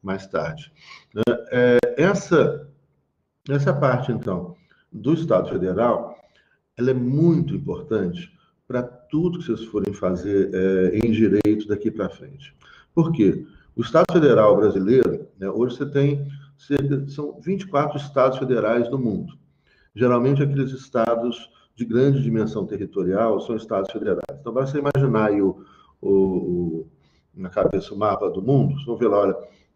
mais tarde. Essa parte, então, do Estado Federal, ela é muito importante para tudo que vocês forem fazer em direito daqui para frente. Por quê? O Estado Federal brasileiro, né, hoje você tem são 24 estados federais no mundo. Geralmente, aqueles estados de grande dimensão territorial são estados federais. Então, para você imaginar aí na cabeça o mapa do mundo, vocês vão ver lá, olha,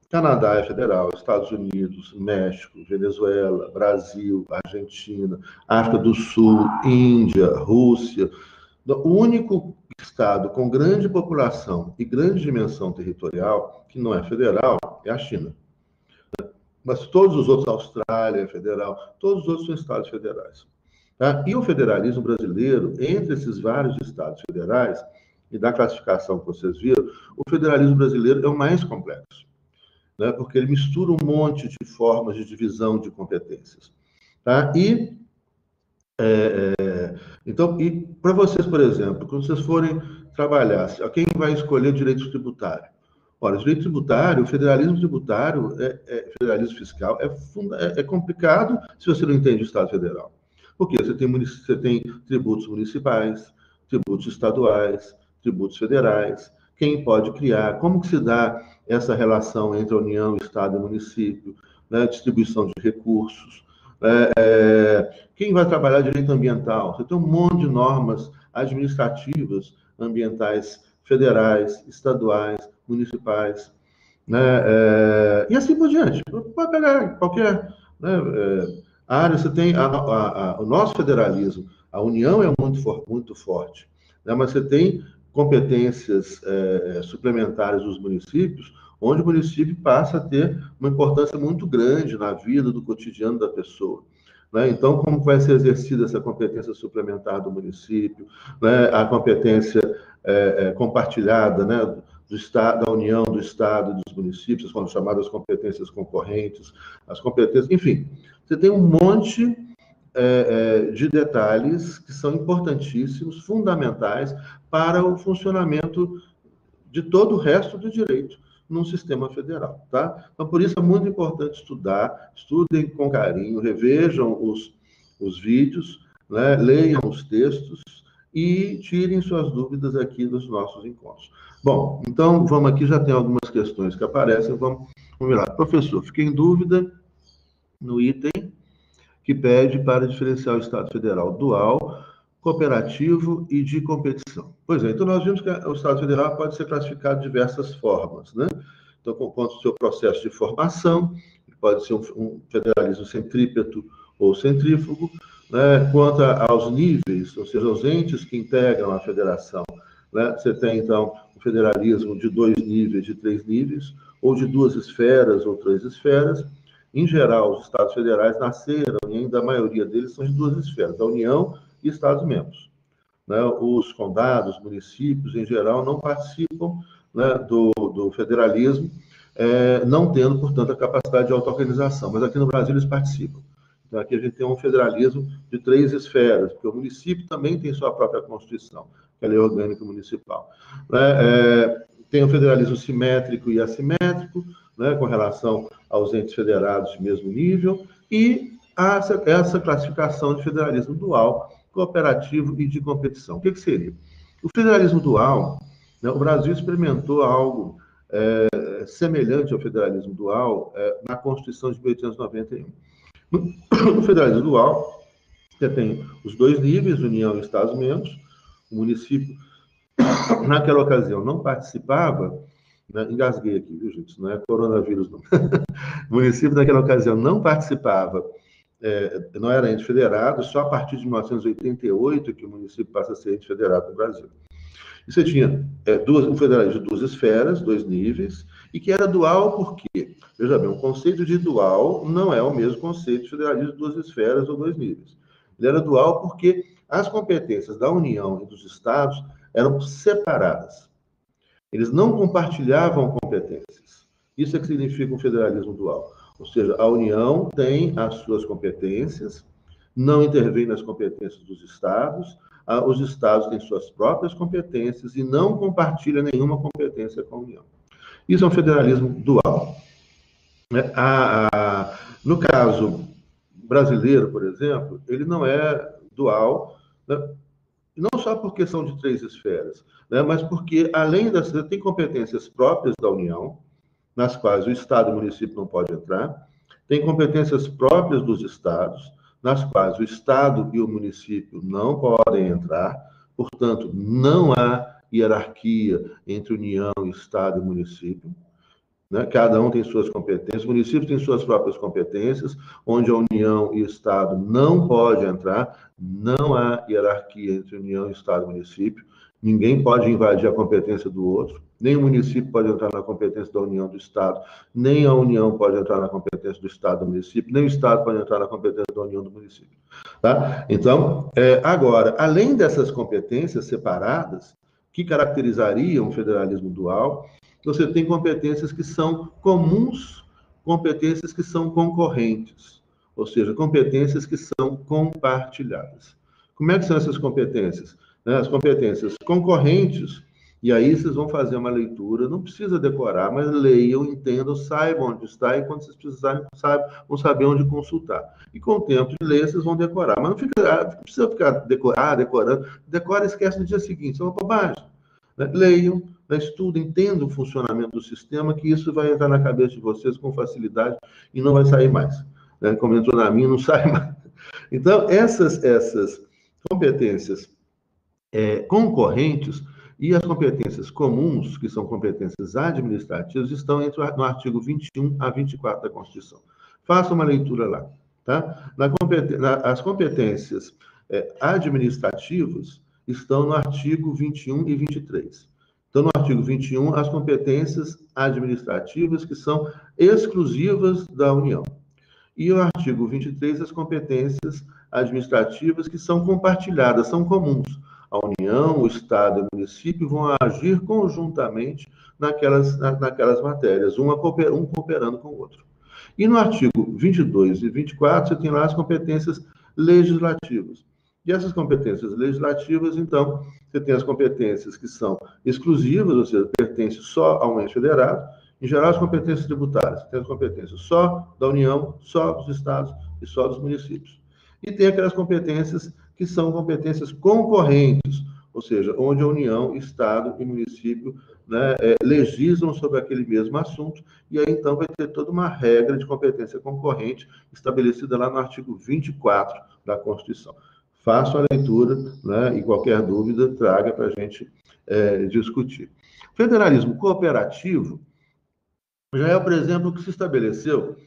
Canadá é federal, Estados Unidos, México, Venezuela, Brasil, Argentina, África do Sul, Índia, Rússia. O único estado com grande população e grande dimensão territorial, que não é federal, é a China. Mas todos os outros, a Austrália é federal, todos os outros são estados federais. Tá? E o federalismo brasileiro, entre esses vários estados federais, e da classificação que vocês viram, o federalismo brasileiro é o mais complexo, né? Porque ele mistura um monte de formas de divisão de competências. Tá? Então, e para vocês, por exemplo, quando vocês forem trabalhar, quem vai escolher direito tributário? Olha, o direito tributário, o federalismo tributário, federalismo fiscal, é complicado se você não entende o Estado Federal. Porque você tem tributos municipais, tributos estaduais, tributos federais, quem pode criar, como que se dá essa relação entre a União, Estado e município, né, distribuição de recursos, quem vai trabalhar direito ambiental? Você tem um monte de normas administrativas ambientais federais, estaduais, municipais, né? E assim por diante. Pode pegar qualquer, né, área, você tem o nosso federalismo, a União é muito forte, né? Mas você tem competências suplementares dos municípios, onde o município passa a ter uma importância muito grande na vida do cotidiano da pessoa. Né? Então, como vai ser exercida essa competência suplementar do município, né? A competência compartilhada, né? Da União, do Estado e dos municípios, são chamadas competências concorrentes, as competências, enfim, você tem um monte de detalhes que são importantíssimos, fundamentais para o funcionamento de todo o resto do direito num sistema federal, tá? Então, por isso é muito importante estudar, estudem com carinho, revejam os vídeos, né? Leiam os textos e tirem suas dúvidas aqui dos nossos encontros. Bom, então, vamos aqui, já tem algumas questões que aparecem, vamos ver lá. Professor, fiquei em dúvida no item que pede para diferenciar o Estado Federal dual, cooperativo e de competição. Pois é, então nós vimos que o Estado Federal pode ser classificado de diversas formas, né? Então, quanto ao seu processo de formação, pode ser um federalismo centrípeto ou centrífugo, né? Quanto aos níveis, ou seja, os entes que integram a federação, né? Você tem, então, o federalismo de 2 níveis, de 3 níveis, ou de 2 esferas ou 3 esferas. Em geral, os estados federais nasceram, e ainda a maioria deles são de 2 esferas, a União e Estados-membros. Né? Os condados, municípios, em geral, não participam, né, do federalismo, não tendo, portanto, a capacidade de auto-organização. Mas aqui no Brasil eles participam. Então, aqui a gente tem um federalismo de 3 esferas, porque o município também tem sua própria Constituição, que é a Lei Orgânica Municipal. Tem o federalismo simétrico e assimétrico, né, com relação aos entes federados de mesmo nível, e essa classificação de federalismo dual, cooperativo e de competição. O que seria? O federalismo dual, né, o Brasil experimentou algo semelhante ao federalismo dual na Constituição de 1891. No federalismo dual, você tem os 2 níveis, União e Estados-membros. O município, naquela ocasião, não participava, né? Engasguei aqui, viu, gente? Isso não é coronavírus, não. O município, naquela ocasião, não participava, não era ente federado, só a partir de 1988 que o município passa a ser ente federado no Brasil. E você tinha um federalismo de 2 esferas, 2 níveis, e que era dual porque, veja bem, o conceito de dual não é o mesmo conceito de federalismo de 2 esferas ou 2 níveis. Ele era dual porque as competências da União e dos Estados eram separadas. Eles não compartilhavam competências. Isso é que significa um federalismo dual. Ou seja, a União tem as suas competências, não intervém nas competências dos Estados, os Estados têm suas próprias competências e não compartilham nenhuma competência com a União. Isso é um federalismo dual. No caso brasileiro, por exemplo, ele não é dual, né? Não só por questão de três esferas, né? Mas porque, além das... tem competências próprias da União, nas quais o Estado e o município não podem entrar, tem competências próprias dos estados, nas quais o Estado e o município não podem entrar, portanto, não há hierarquia entre União, Estado e município, né? Cada um tem suas competências, o município tem suas próprias competências, onde a União e o Estado não pode entrar, não há hierarquia entre União, Estado e município, ninguém pode invadir a competência do outro, nem o município pode entrar na competência da União do Estado, nem a União pode entrar na competência do Estado do município, nem o Estado pode entrar na competência da União do município. Tá? Então, agora, além dessas competências separadas, que caracterizariam o federalismo dual, você tem competências que são comuns, competências que são concorrentes, ou seja, competências que são compartilhadas. Como é que são essas competências? As competências concorrentes, e aí vocês vão fazer uma leitura, não precisa decorar, mas leiam, entendam, saibam onde está, e quando vocês precisarem, vão saber onde consultar. E com o tempo de ler, vocês vão decorar. Mas não precisa ficar decorando. Decora e esquece no dia seguinte, isso é uma bobagem. Leiam, estudem, entendam o funcionamento do sistema, que isso vai entrar na cabeça de vocês com facilidade e não vai sair mais. Como entrou na minha, não sai mais. Então, essas competências concorrentes e as competências comuns, que são competências administrativas, estão no artigo 21 a 24 da Constituição. Faça uma leitura lá. Tá? As competências administrativas estão no artigo 21 e 23. Então, no artigo 21, as competências administrativas que são exclusivas da União. E o artigo 23, as competências administrativas que são compartilhadas, são comuns. A União, o Estado e o município vão agir conjuntamente naquelas matérias, um cooperando com o outro. E no artigo 22 e 24, você tem lá as competências legislativas. E essas competências legislativas, então, você tem as competências que são exclusivas, ou seja, pertencem só ao ente federado. Em geral, as competências tributárias. Tem as competências só da União, só dos estados e só dos municípios. E tem aquelas competências que são competências concorrentes, ou seja, onde a União, Estado e município, né, legislam sobre aquele mesmo assunto, e aí então vai ter toda uma regra de competência concorrente estabelecida lá no artigo 24 da Constituição. Faça a leitura, né, e qualquer dúvida traga para a gente discutir. Federalismo cooperativo já é, por exemplo, o que se estabeleceu.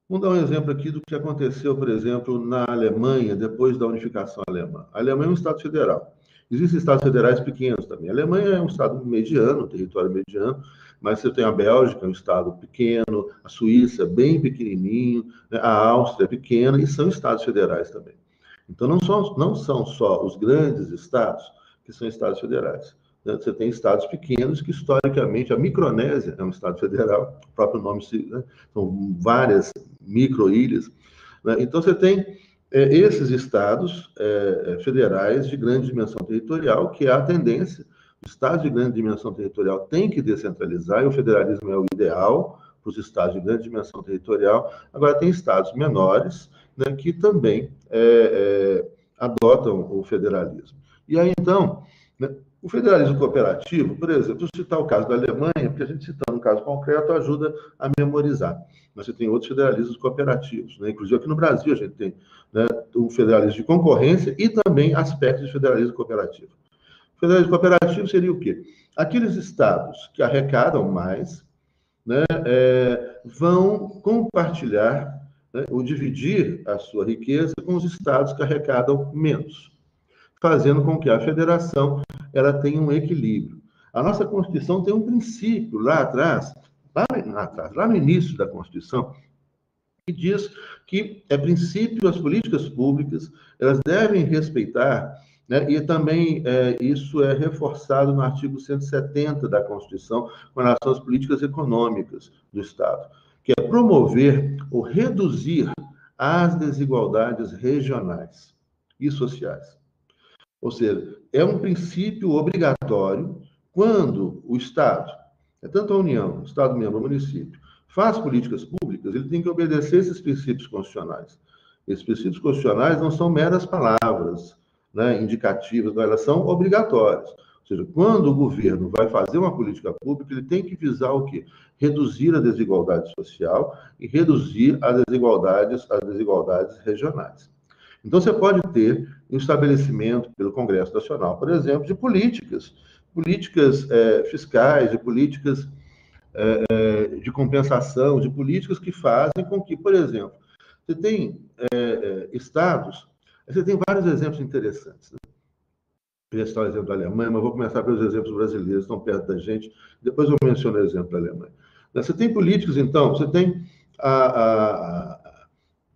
Vamos dar um exemplo aqui do que aconteceu, por exemplo, na Alemanha, depois da unificação alemã. A Alemanha é um Estado federal. Existem Estados federais pequenos também. A Alemanha é um Estado mediano, território mediano, mas você tem a Bélgica, um Estado pequeno, a Suíça, bem pequenininho, né? A Áustria é pequena, e são Estados federais também. Então, não são só os grandes Estados que são Estados federais. Você tem estados pequenos que, historicamente, a Micronésia é um estado federal, o próprio nome, né? São várias micro-ilhas. Né? Então, você tem esses estados federais de grande dimensão territorial, que é a tendência. Os estados de grande dimensão territorial têm que descentralizar, e o federalismo é o ideal para os estados de grande dimensão territorial. Agora, tem estados menores, né, que também adotam o federalismo. E aí, então, né, o federalismo cooperativo, por exemplo, vou citar o caso da Alemanha, porque a gente citando um caso concreto ajuda a memorizar. Mas você tem outros federalismos cooperativos, né? Inclusive aqui no Brasil a gente tem, né, o federalismo de concorrência e também aspectos de federalismo cooperativo. O federalismo cooperativo seria o quê? Aqueles estados que arrecadam mais, né, vão compartilhar, né, ou dividir a sua riqueza com os estados que arrecadam menos, fazendo com que a federação ela tenha um equilíbrio. A nossa Constituição tem um princípio lá atrás, lá no início da Constituição, que diz que é princípio as políticas públicas, elas devem respeitar, né, e também isso é reforçado no artigo 170 da Constituição, com relação às políticas econômicas do Estado, que é promover ou reduzir as desigualdades regionais e sociais. Ou seja, é um princípio obrigatório quando o Estado, tanto a União, o Estado membro, o município, faz políticas públicas, públicas, ele tem que obedecer esses princípios constitucionais. Esses princípios constitucionais não são meras palavras, né, indicativas, não, elas são obrigatórias. Ou seja, quando o governo vai fazer uma política pública, ele tem que visar o quê? Reduzir a desigualdade social e reduzir as desigualdades regionais. Então, você pode ter um estabelecimento pelo Congresso Nacional, por exemplo, de políticas fiscais, de políticas de compensação, de políticas que fazem com que, por exemplo, você tem estados, você tem vários exemplos interessantes, né? Eu ia citar o exemplo da Alemanha, mas vou começar pelos exemplos brasileiros, estão perto da gente, depois eu menciono o exemplo da Alemanha. Você tem políticos, então, você tem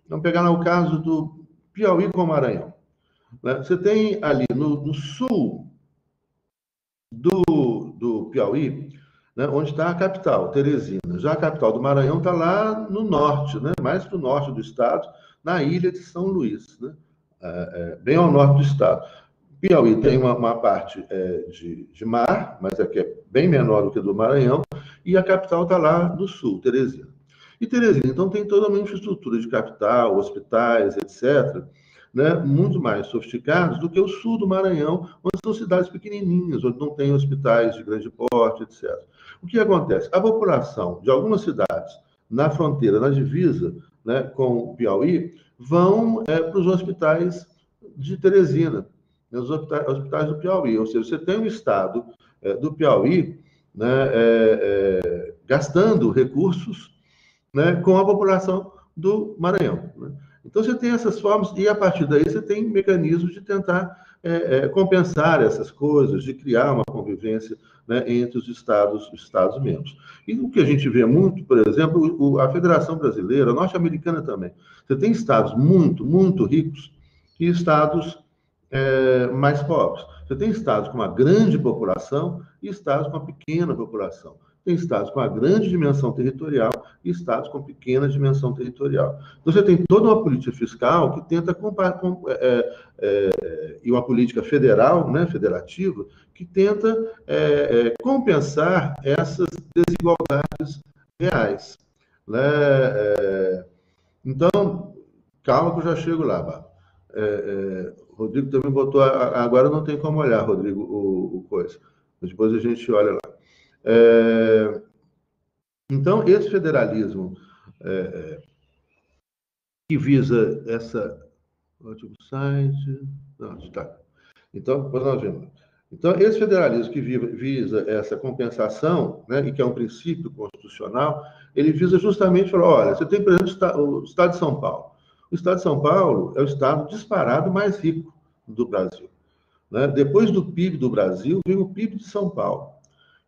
vamos pegar no caso do Piauí com o Maranhão, né? Você tem ali no sul do Piauí, né, onde está a capital, Teresina. Já a capital do Maranhão está lá no norte, né, mais para o norte do estado, na ilha de São Luís, né, bem ao norte do estado. Piauí tem uma parte de mar, mas aqui é bem menor do que a do Maranhão, e a capital está lá no sul, Teresina. E Teresina, então, tem toda uma infraestrutura de capital, hospitais, etc., né, muito mais sofisticados do que o sul do Maranhão, onde são cidades pequenininhas, onde não tem hospitais de grande porte, etc. O que acontece? A população de algumas cidades na fronteira, na divisa, né, com o Piauí, vão para os hospitais de Teresina, os hospitais do Piauí. Ou seja, você tem um estado do Piauí, né, gastando recursos, né, com a população do Maranhão, né? Então, você tem essas formas, e a partir daí você tem mecanismos de tentar compensar essas coisas, de criar uma convivência, né, entre os estados membros. E o que a gente vê muito, por exemplo, a Federação Brasileira, a norte-americana também, você tem estados muito, muito ricos e estados mais pobres. Você tem estados com uma grande população e estados com uma pequena população. Tem estados com uma grande dimensão territorial e estados com pequena dimensão territorial. Então, você tem toda uma política fiscal que tenta e uma política federal, né, federativa, que tenta compensar essas desigualdades reais, né? Então, calma que eu já chego lá, Bárbara. Rodrigo também botou, agora não tem como olhar, Rodrigo, o coisa. Depois a gente olha lá. Então, esse federalismo que visa essa... Ótimo site... Não, está. Então, depois nós vemos. Então, esse federalismo que visa essa compensação, né, e que é um princípio constitucional, ele visa justamente falar, olha, você tem, por exemplo, o Estado de São Paulo. O Estado de São Paulo é o estado disparado mais rico do Brasil, né? Depois do PIB do Brasil, vem o PIB de São Paulo.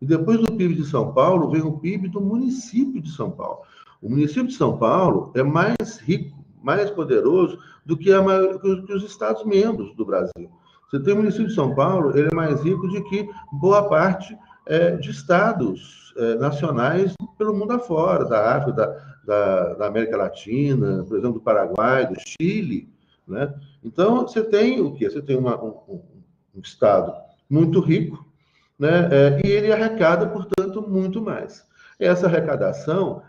E depois do PIB de São Paulo, vem o PIB do município de São Paulo. O município de São Paulo é mais rico, mais poderoso do que os estados membros do Brasil. Você tem o município de São Paulo, ele é mais rico do que boa parte de estados nacionais pelo mundo afora, da África, da América Latina, por exemplo, do Paraguai, do Chile, né? Então, você tem o quê? Você tem um estado muito rico, né? E ele arrecada, portanto, muito mais. Essa arrecadação,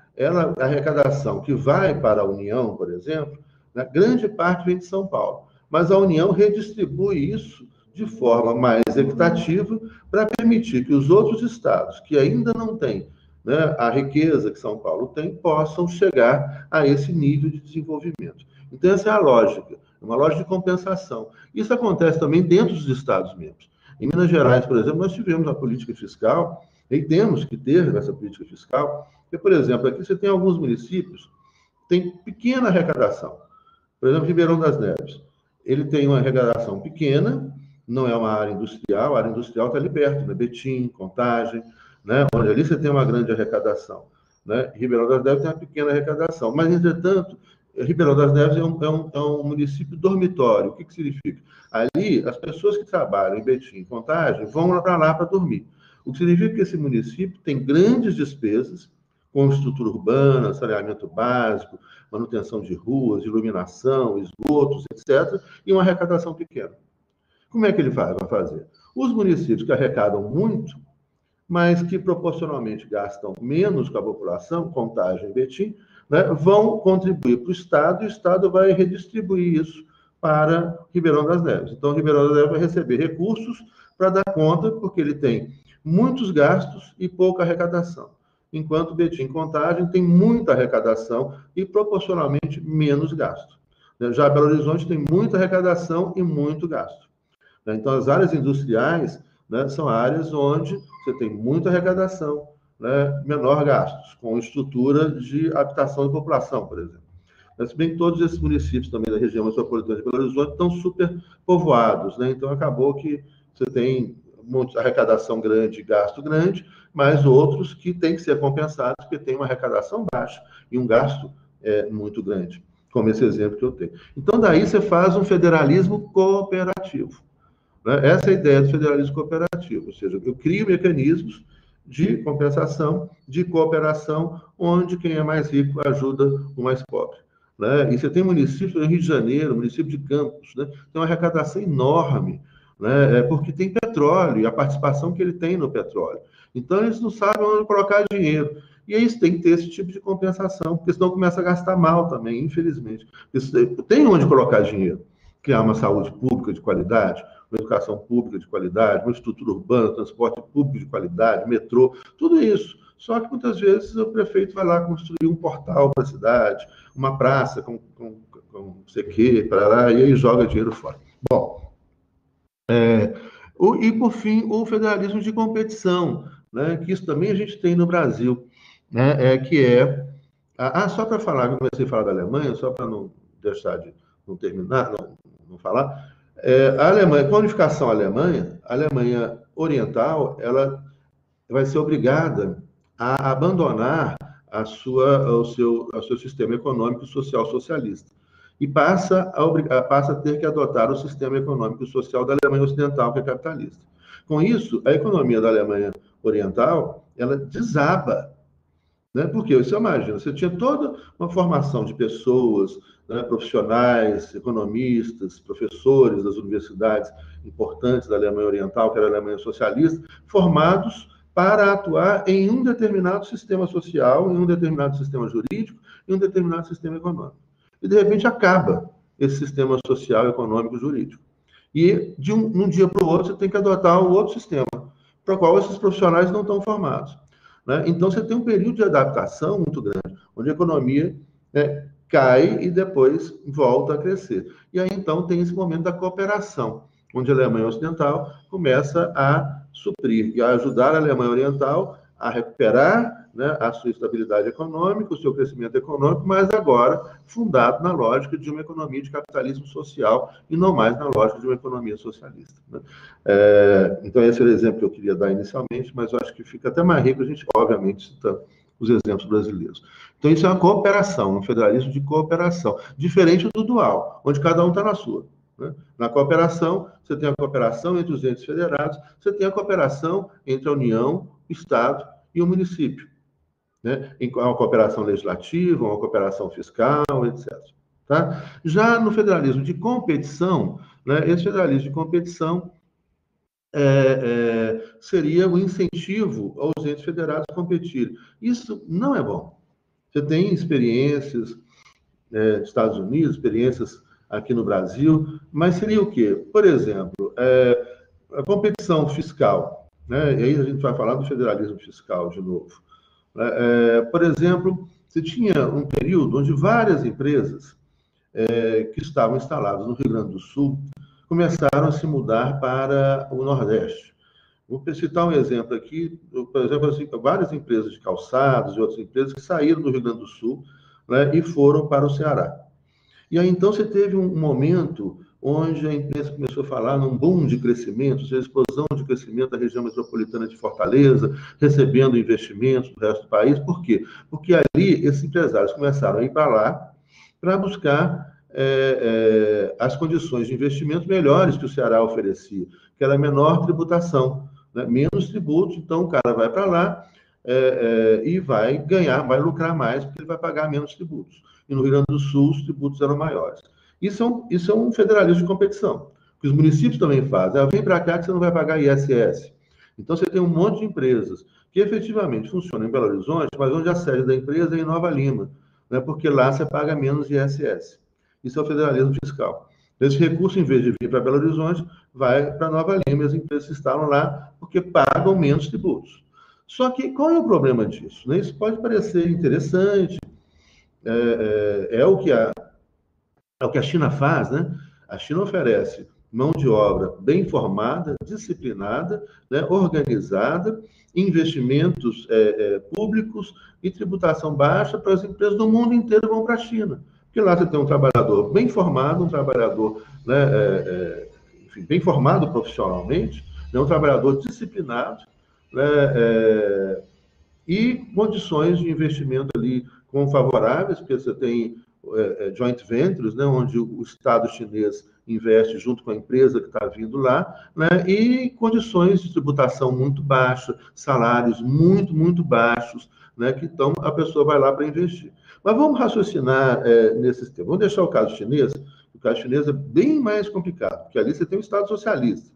a arrecadação que vai para a União, por exemplo, né, grande parte vem de São Paulo, mas a União redistribui isso de forma mais equitativa para permitir que os outros estados que ainda não têm, né, a riqueza que São Paulo tem, possam chegar a esse nível de desenvolvimento. Então, essa é a lógica, uma lógica de compensação. Isso acontece também dentro dos estados membros. Em Minas Gerais, por exemplo, nós tivemos a política fiscal, e temos que ter essa política fiscal, porque, por exemplo, aqui você tem alguns municípios que têm pequena arrecadação. Por exemplo, Ribeirão das Neves. Ele tem uma arrecadação pequena, não é uma área industrial, a área industrial está ali perto, né? Betim, Contagem, né? Onde ali você tem uma grande arrecadação, né? Ribeirão das Neves tem uma pequena arrecadação, mas, entretanto, Ribeirão das Neves é um município dormitório. O que significa? Ali, as pessoas que trabalham em Betim, em Contagem, vão para lá para dormir. O que significa que esse município tem grandes despesas com estrutura urbana, saneamento básico, manutenção de ruas, iluminação, esgotos, etc., e uma arrecadação pequena. Como é que ele vai fazer? Os municípios que arrecadam muito, mas que proporcionalmente gastam menos com a população, Contagem e Betim, né, vão contribuir para o Estado, e o Estado vai redistribuir isso para Ribeirão das Neves. Então, Ribeirão das Neves vai receber recursos para dar conta, porque ele tem muitos gastos e pouca arrecadação. Enquanto Betim Contagem tem muita arrecadação e proporcionalmente menos gasto. Já Belo Horizonte tem muita arrecadação e muito gasto. Então, as áreas industriais, né, são áreas onde você tem muita arrecadação, né, menor gastos, com estrutura de habitação de população, por exemplo. Mas, se bem que todos esses municípios também da região metropolitana de Belo Horizonte estão super povoados, né? Então, acabou que você tem muita arrecadação grande, gasto grande, mas outros que têm que ser compensados porque tem uma arrecadação baixa e um gasto muito grande, como esse exemplo que eu tenho. Então, daí você faz um federalismo cooperativo. Né? Essa é a ideia do federalismo cooperativo, ou seja, eu crio mecanismos de compensação, de cooperação, onde quem é mais rico ajuda o mais pobre. Né? E você tem município no Rio de Janeiro, município de Campos, né? Tem uma arrecadação enorme, né? Porque tem petróleo e a participação que ele tem no petróleo. Então, eles não sabem onde colocar dinheiro. E aí tem que ter esse tipo de compensação, porque senão começa a gastar mal também, infelizmente. Tem onde colocar dinheiro. Criar uma saúde pública de qualidade, uma educação pública de qualidade, uma estrutura urbana, transporte público de qualidade, metrô, tudo isso. Só que muitas vezes o prefeito vai lá construir um portal para a cidade, uma praça com sei quê, para lá, e aí joga dinheiro fora. Bom, e por fim, o federalismo de competição, né, que isso também a gente tem no Brasil, né, só para falar, eu comecei a falar da Alemanha, só para não deixar de não terminar, não falar, a Alemanha, com a unificação alemã, a Alemanha Oriental, ela vai ser obrigada a abandonar o seu sistema econômico e social socialista e passa a ter que adotar o sistema econômico e social da Alemanha Ocidental, que é capitalista. Com isso, a economia da Alemanha Oriental, ela desaba, né? Porque você imagina, você tinha toda uma formação de pessoas, né, profissionais, economistas, professores das universidades importantes da Alemanha Oriental, que era a Alemanha socialista, formados para atuar em um determinado sistema social, em um determinado sistema jurídico, em um determinado sistema econômico. E, de repente, acaba esse sistema social, econômico, jurídico. E, de um dia para o outro, você tem que adotar um outro sistema, para o qual esses profissionais não estão formados. Né? Então, você tem um período de adaptação muito grande, onde a economia, né, cai e depois volta a crescer. E aí, então, tem esse momento da cooperação, onde a Alemanha Ocidental começa a suprir e a ajudar a Alemanha Oriental a recuperar, né, a sua estabilidade econômica, o seu crescimento econômico, mas agora fundado na lógica de uma economia de capitalismo social e não mais na lógica de uma economia socialista. Né? Então, esse é o exemplo que eu queria dar inicialmente, mas eu acho que fica até mais rico a gente, obviamente, citando os exemplos brasileiros. Então, isso é uma cooperação, um federalismo de cooperação, diferente do dual, onde cada um está na sua. Né? Na cooperação, você tem a cooperação entre os entes federados, você tem a cooperação entre a União, o Estado e o município. Né? Uma cooperação legislativa, uma cooperação fiscal, etc. Tá? Já no federalismo de competição, né, esse federalismo de competição seria o incentivo aos entes federados a competirem. Isso não é bom. Você tem experiências dos Estados Unidos, experiências aqui no Brasil, mas seria o quê? Por exemplo, a competição fiscal, né? E aí a gente vai falar do federalismo fiscal de novo. Por exemplo, você tinha um período onde várias empresas que estavam instaladas no Rio Grande do Sul começaram a se mudar para o Nordeste. Vou citar um exemplo aqui, por exemplo, assim, várias empresas de calçados e outras empresas que saíram do Rio Grande do Sul, né, e foram para o Ceará. E aí, então, você teve um momento onde a imprensa começou a falar num boom de crescimento, ou seja, explosão de crescimento da região metropolitana de Fortaleza, recebendo investimentos do resto do país. Por quê? Porque ali, esses empresários começaram a ir para lá para buscar as condições de investimento melhores que o Ceará oferecia, que era menor tributação, né? Menos tributos, então o cara vai para lá e vai ganhar, vai lucrar mais, porque ele vai pagar menos tributos. E no Rio Grande do Sul, os tributos eram maiores. Isso é um federalismo de competição, que os municípios também fazem. Vem para cá que você não vai pagar ISS. Então, você tem um monte de empresas que efetivamente funcionam em Belo Horizonte, mas onde a sede da empresa é em Nova Lima. né, porque lá você paga menos ISS. Isso é o federalismo fiscal. Esse recurso, em vez de vir para Belo Horizonte, vai para Nova Lima, e as empresas se instalam lá porque pagam menos tributos. Só que qual é o problema disso? Né? Isso pode parecer interessante, é o que a China faz, né? A China oferece mão de obra bem formada, disciplinada, né, organizada, investimentos públicos e tributação baixa para as empresas do mundo inteiro vão para a China. Porque lá você tem um trabalhador bem formado, um trabalhador, né, enfim, bem formado profissionalmente, né, um trabalhador disciplinado, né, e condições de investimento ali com favoráveis, porque você tem joint ventures, né, onde o Estado chinês investe junto com a empresa que está vindo lá, né, e condições de tributação muito baixas, salários muito, muito baixos, né, que então a pessoa vai lá para investir. Mas vamos raciocinar nesses termos. Vamos deixar o caso chinês. O caso chinês é bem mais complicado, porque ali você tem um Estado socialista.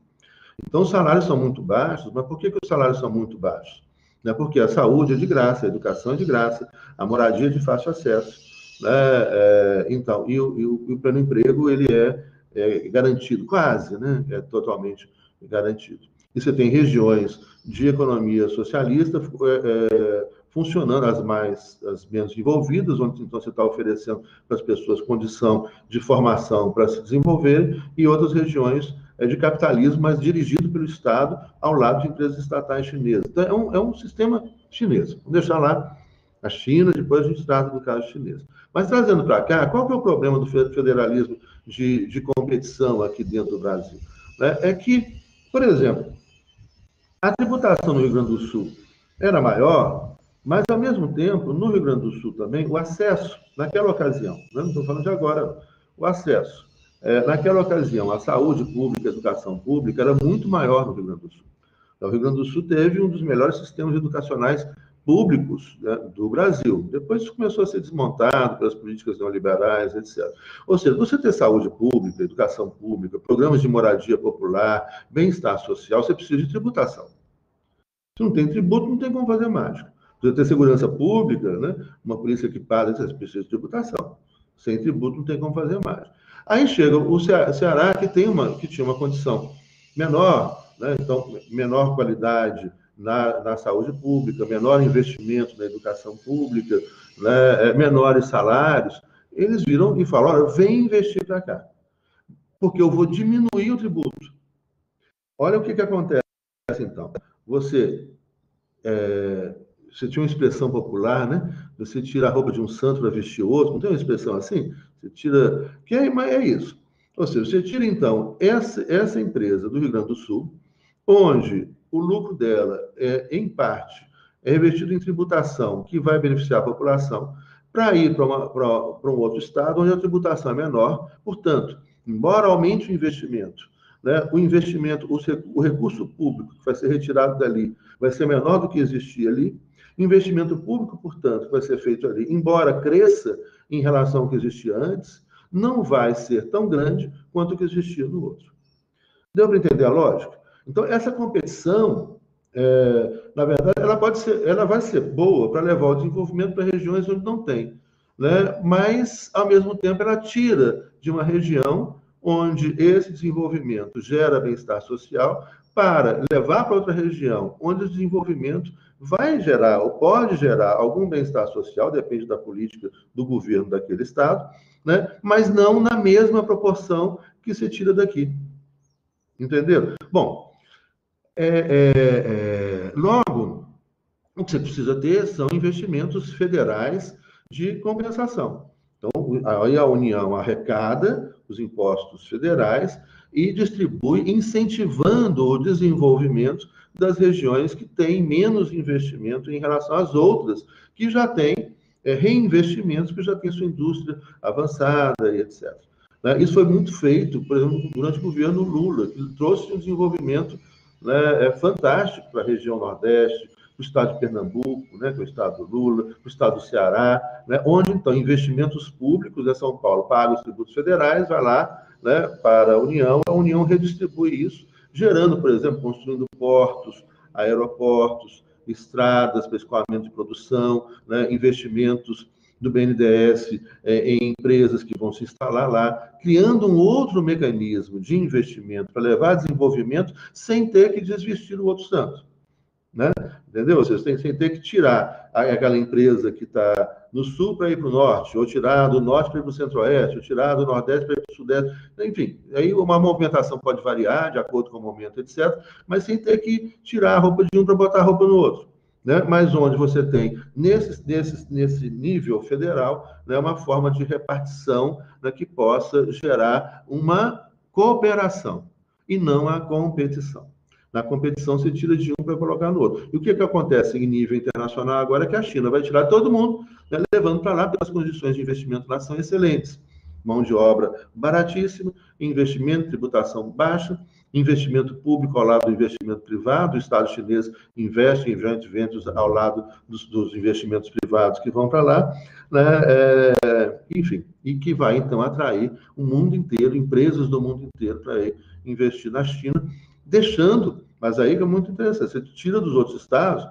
Então, os salários são muito baixos, mas por que os salários são muito baixos? Né? Porque a saúde é de graça, a educação é de graça, a moradia é de fácil acesso. Né? Então, e o pleno emprego, ele é garantido, quase, né? É totalmente garantido. E você tem regiões de economia socialista funcionando, as menos envolvidas, onde então você está oferecendo para as pessoas condição de formação para se desenvolver, e outras regiões de capitalismo, mas dirigido pelo Estado ao lado de empresas estatais chinesas. Então, é um sistema chinês. Vamos deixar lá a China, depois a gente trata do caso chinês. Mas trazendo para cá, qual que é o problema do federalismo de competição aqui dentro do Brasil? Né? É que, por exemplo, a tributação no Rio Grande do Sul era maior, mas, ao mesmo tempo, no Rio Grande do Sul também, o acesso, naquela ocasião, né? Não estou falando de agora, o acesso, naquela ocasião, a saúde pública, a educação pública, era muito maior no Rio Grande do Sul. Então, o Rio Grande do Sul teve um dos melhores sistemas educacionais públicos, né, do Brasil. Depois isso começou a ser desmontado pelas políticas neoliberais, etc. Ou seja, você ter saúde pública, educação pública, programas de moradia popular, bem-estar social, você precisa de tributação. Se não tem tributo, não tem como fazer mágica. Precisa ter segurança pública, né? Uma polícia equipada, você precisa de tributação. Sem tributo, não tem como fazer mágica. Aí chega o Ceará, que tinha uma condição menor, né? Então, menor qualidade na saúde pública, menor investimento na educação pública, né? Menores salários. Eles viram e falaram: olha, vem investir para cá, porque eu vou diminuir o tributo. Olha o que acontece, então. Você tinha uma expressão popular, né? Você tira a roupa de um santo para vestir outro, não tem uma expressão assim? Você tira... Mas é isso. Ou seja, você tira, então, essa empresa do Rio Grande do Sul, onde o lucro dela, em parte, é revestido em tributação, que vai beneficiar a população, para ir para um outro estado, onde a tributação é menor. Portanto, embora aumente o investimento, né, o recurso público que vai ser retirado dali vai ser menor do que existia ali. Investimento público, portanto, que vai ser feito ali, embora cresça em relação ao que existia antes, não vai ser tão grande quanto o que existia no outro. Deu para entender a lógica? Então, essa competição, na verdade, ela vai ser boa para levar o desenvolvimento para regiões onde não tem, né? Mas, ao mesmo tempo, ela tira de uma região onde esse desenvolvimento gera bem-estar social para levar para outra região onde o desenvolvimento vai gerar ou pode gerar algum bem-estar social, depende da política do governo daquele estado, né? Mas não na mesma proporção que se tira daqui. Entenderam? Bom, logo, o que você precisa ter são investimentos federais de compensação. Então, aí a União arrecada os impostos federais e distribui, incentivando o desenvolvimento das regiões que têm menos investimento em relação às outras, que já têm reinvestimentos, que já têm sua indústria avançada e etc. Isso foi muito feito, por exemplo, durante o governo Lula, que trouxe um desenvolvimento, né, fantástico para a região Nordeste, para o estado de Pernambuco, né, que é o estado do Lula, para o estado do Ceará, né, onde, então, investimentos públicos, São Paulo paga os tributos federais, vai lá, né, para a União redistribui isso, gerando, por exemplo, construindo portos, aeroportos, estradas para escoamento de produção, né, investimentos do BNDES em empresas que vão se instalar lá, criando um outro mecanismo de investimento para levar desenvolvimento sem ter que desvestir o outro tanto. Né? Entendeu? Vocês têm ter que tirar aquela empresa que está no sul para ir para o norte, ou tirar do norte para ir para o centro-oeste, ou tirar do nordeste para ir para o sudeste, enfim, aí uma movimentação pode variar de acordo com o momento, etc., mas sem ter que tirar a roupa de um para botar a roupa no outro. Né? Mas onde você tem, nesse nível federal, né, uma forma de repartição, né, que possa gerar uma cooperação e não a competição. Na competição, você tira de um para colocar no outro. E o que acontece em nível internacional agora é que a China vai tirar todo mundo, né, levando para lá, porque as condições de investimento lá são excelentes. Mão de obra baratíssima, investimento, tributação baixa, investimento público ao lado do investimento privado, o Estado chinês investe em joint ventures ao lado dos investimentos privados que vão para lá, né, enfim, e que vai, então, atrair o mundo inteiro, empresas do mundo inteiro para investir na China, deixando, mas aí que é muito interessante, você tira dos outros estados,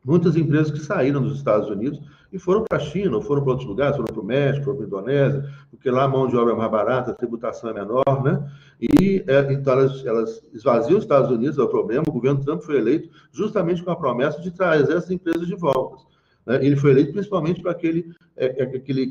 muitas empresas que saíram dos Estados Unidos e foram para a China, ou foram para outros lugares, foram para o México, foram para a Indonésia, porque lá a mão de obra é mais barata, a tributação é menor, né? E então elas esvaziam os Estados Unidos, é o problema. O governo Trump foi eleito justamente com a promessa de trazer essas empresas de volta. Né? Ele foi eleito principalmente para aquele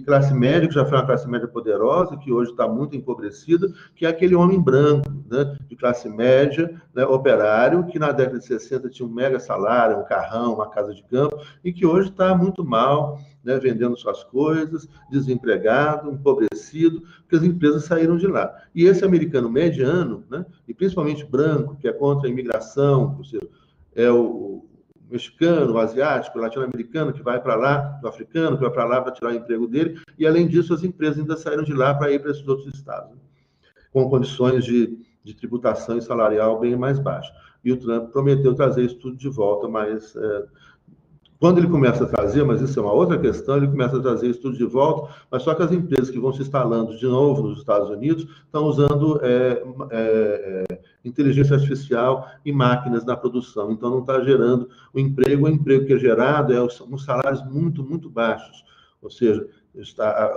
classe média, que já foi uma classe média poderosa, que hoje está muito empobrecida, que é aquele homem branco, né, de classe média, né, operário, que na década de 60 tinha um mega salário, um carrão, uma casa de campo, e que hoje está muito mal, né, vendendo suas coisas, desempregado, empobrecido, porque as empresas saíram de lá. E esse americano mediano, né, e principalmente branco, que é contra a imigração, ou seja, é o mexicano, o asiático, o latino-americano, que vai para lá, o africano, que vai para lá para tirar o emprego dele, e além disso, as empresas ainda saíram de lá para ir para esses outros estados, né, com condições de tributação e salarial bem mais baixas. E o Trump prometeu trazer isso tudo de volta, mas quando ele começa a trazer, mas isso é uma outra questão, ele começa a trazer isso tudo de volta, mas só que as empresas que vão se instalando de novo nos Estados Unidos estão usando inteligência artificial e máquinas na produção, então não está gerando o emprego que é gerado são salários muito, muito baixos, ou seja,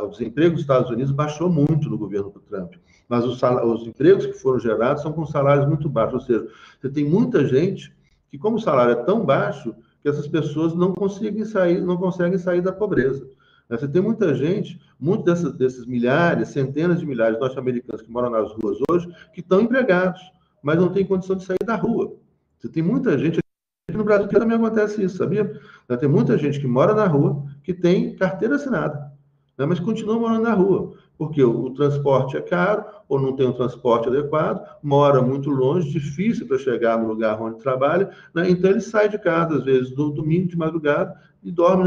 o desemprego dos Estados Unidos baixou muito no governo do Trump, mas os empregos que foram gerados são com salários muito baixos, ou seja, você tem muita gente que, como o salário é tão baixo, que essas pessoas não conseguem sair da pobreza. Você tem muita gente, muitos desses milhares, centenas de milhares de norte-americanos que moram nas ruas hoje, que estão empregados, mas não têm condição de sair da rua. Você tem muita gente, aqui no Brasil também acontece isso, sabia? Tem muita gente que mora na rua, que tem carteira assinada, né, mas continua morando na rua, porque o transporte é caro, ou não tem um transporte adequado, mora muito longe, difícil para chegar no lugar onde trabalha, né, então ele sai de casa, às vezes, no domingo de madrugada, e dorme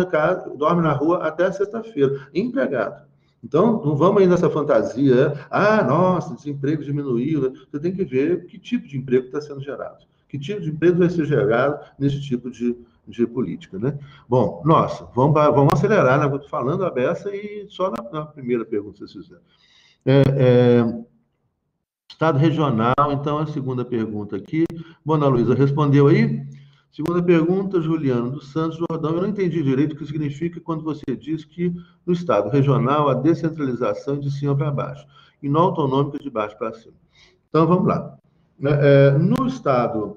na rua até sexta-feira, empregado. Então, não vamos aí nessa fantasia, nossa, o desemprego diminuiu, né? Você tem que ver que tipo de emprego está sendo gerado, que tipo de emprego vai ser gerado nesse tipo de política, né? Bom, nossa, vamos acelerar, né? Eu estou falando a beça e só na primeira pergunta, se vocês fizeram. Estado regional, então, a segunda pergunta aqui. Bom, Ana Luísa, respondeu aí? Segunda pergunta, Juliano dos Santos Jordão. Eu não entendi direito o que significa quando você diz que no Estado regional a descentralização é de cima para baixo e no autonômico de baixo para cima. Então, vamos lá. No Estado,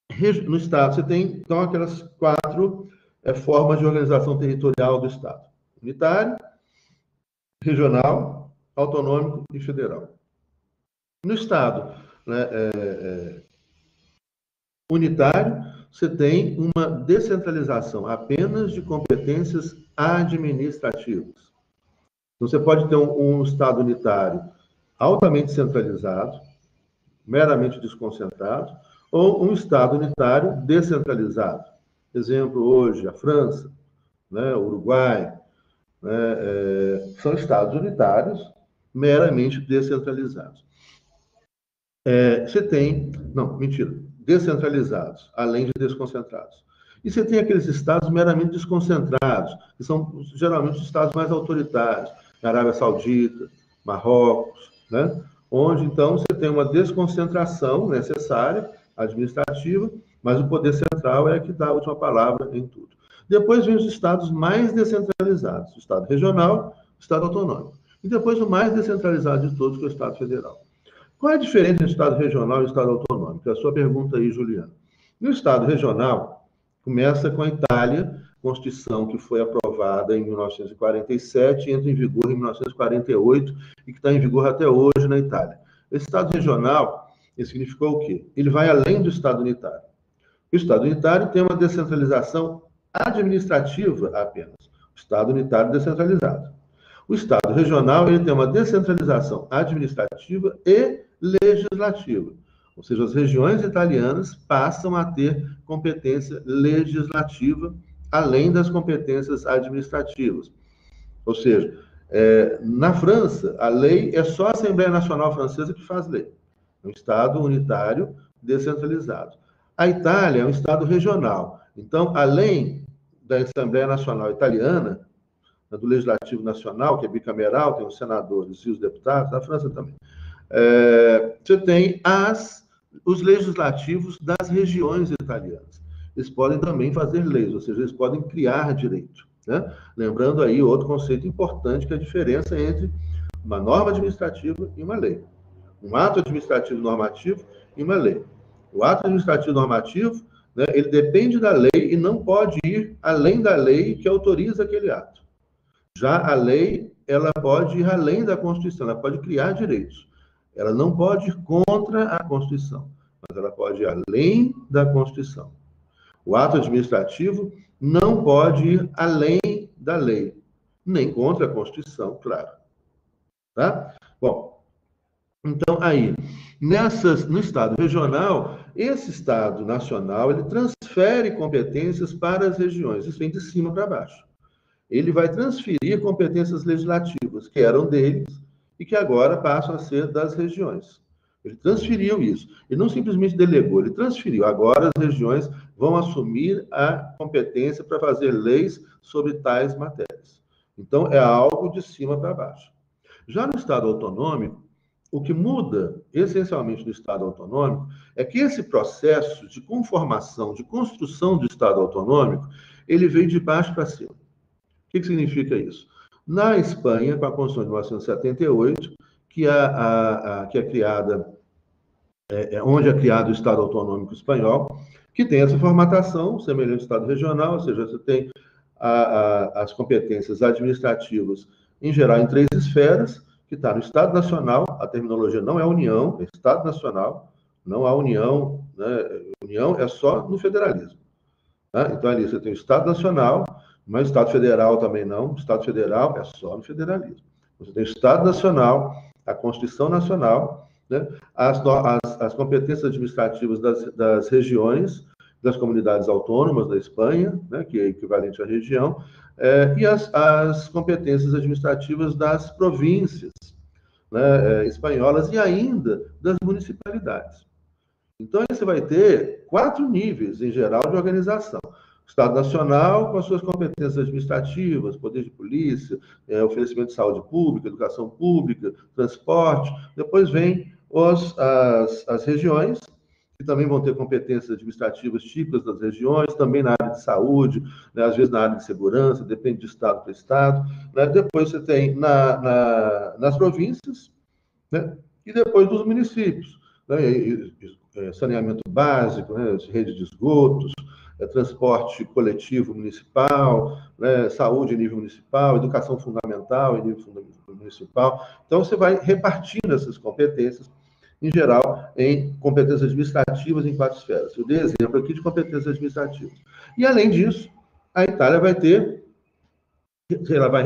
você tem, então, aquelas 4 formas de organização territorial do Estado: unitário, regional, autonômico e federal. No Estado, né, unitário, você tem uma descentralização apenas de competências administrativas. Então, você pode ter um Estado unitário altamente centralizado, meramente desconcentrado, ou um Estado unitário descentralizado. Exemplo, hoje, a França, né, o Uruguai, né, são Estados unitários meramente descentralizados. Você tem... Não, mentira. Descentralizados, além de desconcentrados. E você tem aqueles estados meramente desconcentrados, que são geralmente os estados mais autoritários, Arábia Saudita, Marrocos, né? Onde, então, você tem uma desconcentração necessária, administrativa, mas o poder central é que dá a última palavra em tudo. Depois vem os estados mais descentralizados, o estado regional, o estado autonômico. E depois o mais descentralizado de todos, que é o estado federal. Qual é a diferença entre o estado regional e o estado autonômico? É a sua pergunta aí, Juliana. No estado regional, começa com a Itália, Constituição que foi aprovada em 1947 e entra em vigor em 1948 e que está em vigor até hoje na Itália. Esse estado regional, ele significou o quê? Ele vai além do estado unitário. O estado unitário tem uma descentralização administrativa apenas. O estado unitário descentralizado. O estado regional, ele tem uma descentralização administrativa e legislativa. Ou seja, as regiões italianas passam a ter competência legislativa, além das competências administrativas. Ou seja, na França, a lei é só a Assembleia Nacional Francesa que faz lei. É um Estado unitário descentralizado. A Itália é um Estado regional. Então, além da Assembleia Nacional Italiana, do Legislativo Nacional, que é bicameral, tem os senadores e os deputados, na França também, você tem os legislativos das regiões italianas. Eles podem também fazer leis, ou seja, eles podem criar direito. Né? Lembrando aí outro conceito importante, que é a diferença entre uma norma administrativa e uma lei. Um ato administrativo normativo e uma lei. O ato administrativo normativo, né, ele depende da lei e não pode ir além da lei que autoriza aquele ato. Já a lei, ela pode ir além da Constituição, ela pode criar direitos. Ela não pode ir contra a Constituição, mas ela pode ir além da Constituição. O ato administrativo não pode ir além da lei, nem contra a Constituição, claro. Tá? Bom, então aí, no Estado regional, esse Estado nacional, ele transfere competências para as regiões, isso vem de cima para baixo. Ele vai transferir competências legislativas, que eram deles, e que agora passam a ser das regiões. Ele transferiu isso. Ele não simplesmente delegou, ele transferiu. Agora as regiões vão assumir a competência para fazer leis sobre tais matérias. Então, é algo de cima para baixo. Já no Estado autonômico, o que muda, essencialmente no Estado autonômico, é que esse processo de conformação, de construção do Estado autonômico, ele veio de baixo para cima. O que significa isso? Na Espanha, com a Constituição de 1978, que é criada, onde é criado o Estado Autonômico Espanhol, que tem essa formatação semelhante ao Estado regional, ou seja, você tem as competências administrativas, em geral, em 3 esferas, que está no Estado Nacional, a terminologia não é União, é Estado Nacional, não há União, né? União é só no federalismo. Tá? Então, ali você tem o Estado Nacional, mas o Estado Federal também não. O Estado Federal é só no federalismo. Você tem o Estado Nacional, a Constituição Nacional, né? As competências administrativas das regiões, das comunidades autônomas da Espanha, né? Que é equivalente à região, e as competências administrativas das províncias, né? Espanholas e ainda das municipalidades. Então, você vai ter 4 níveis, em geral, de organização. Estado Nacional, com as suas competências administrativas, poder de polícia, oferecimento de saúde pública, educação pública, transporte. Depois vem as regiões, que também vão ter competências administrativas típicas das regiões, também na área de saúde, né, às vezes na área de segurança, depende de estado para estado. Né? Depois você tem nas províncias, né? E depois dos municípios. Né? Saneamento básico, né? Rede de esgotos, transporte coletivo municipal, né? Saúde em nível municipal, educação fundamental em nível municipal. Então, você vai repartindo essas competências, em geral, em competências administrativas em 4 esferas. Eu dei exemplo aqui de competências administrativas. E, além disso, a Itália vai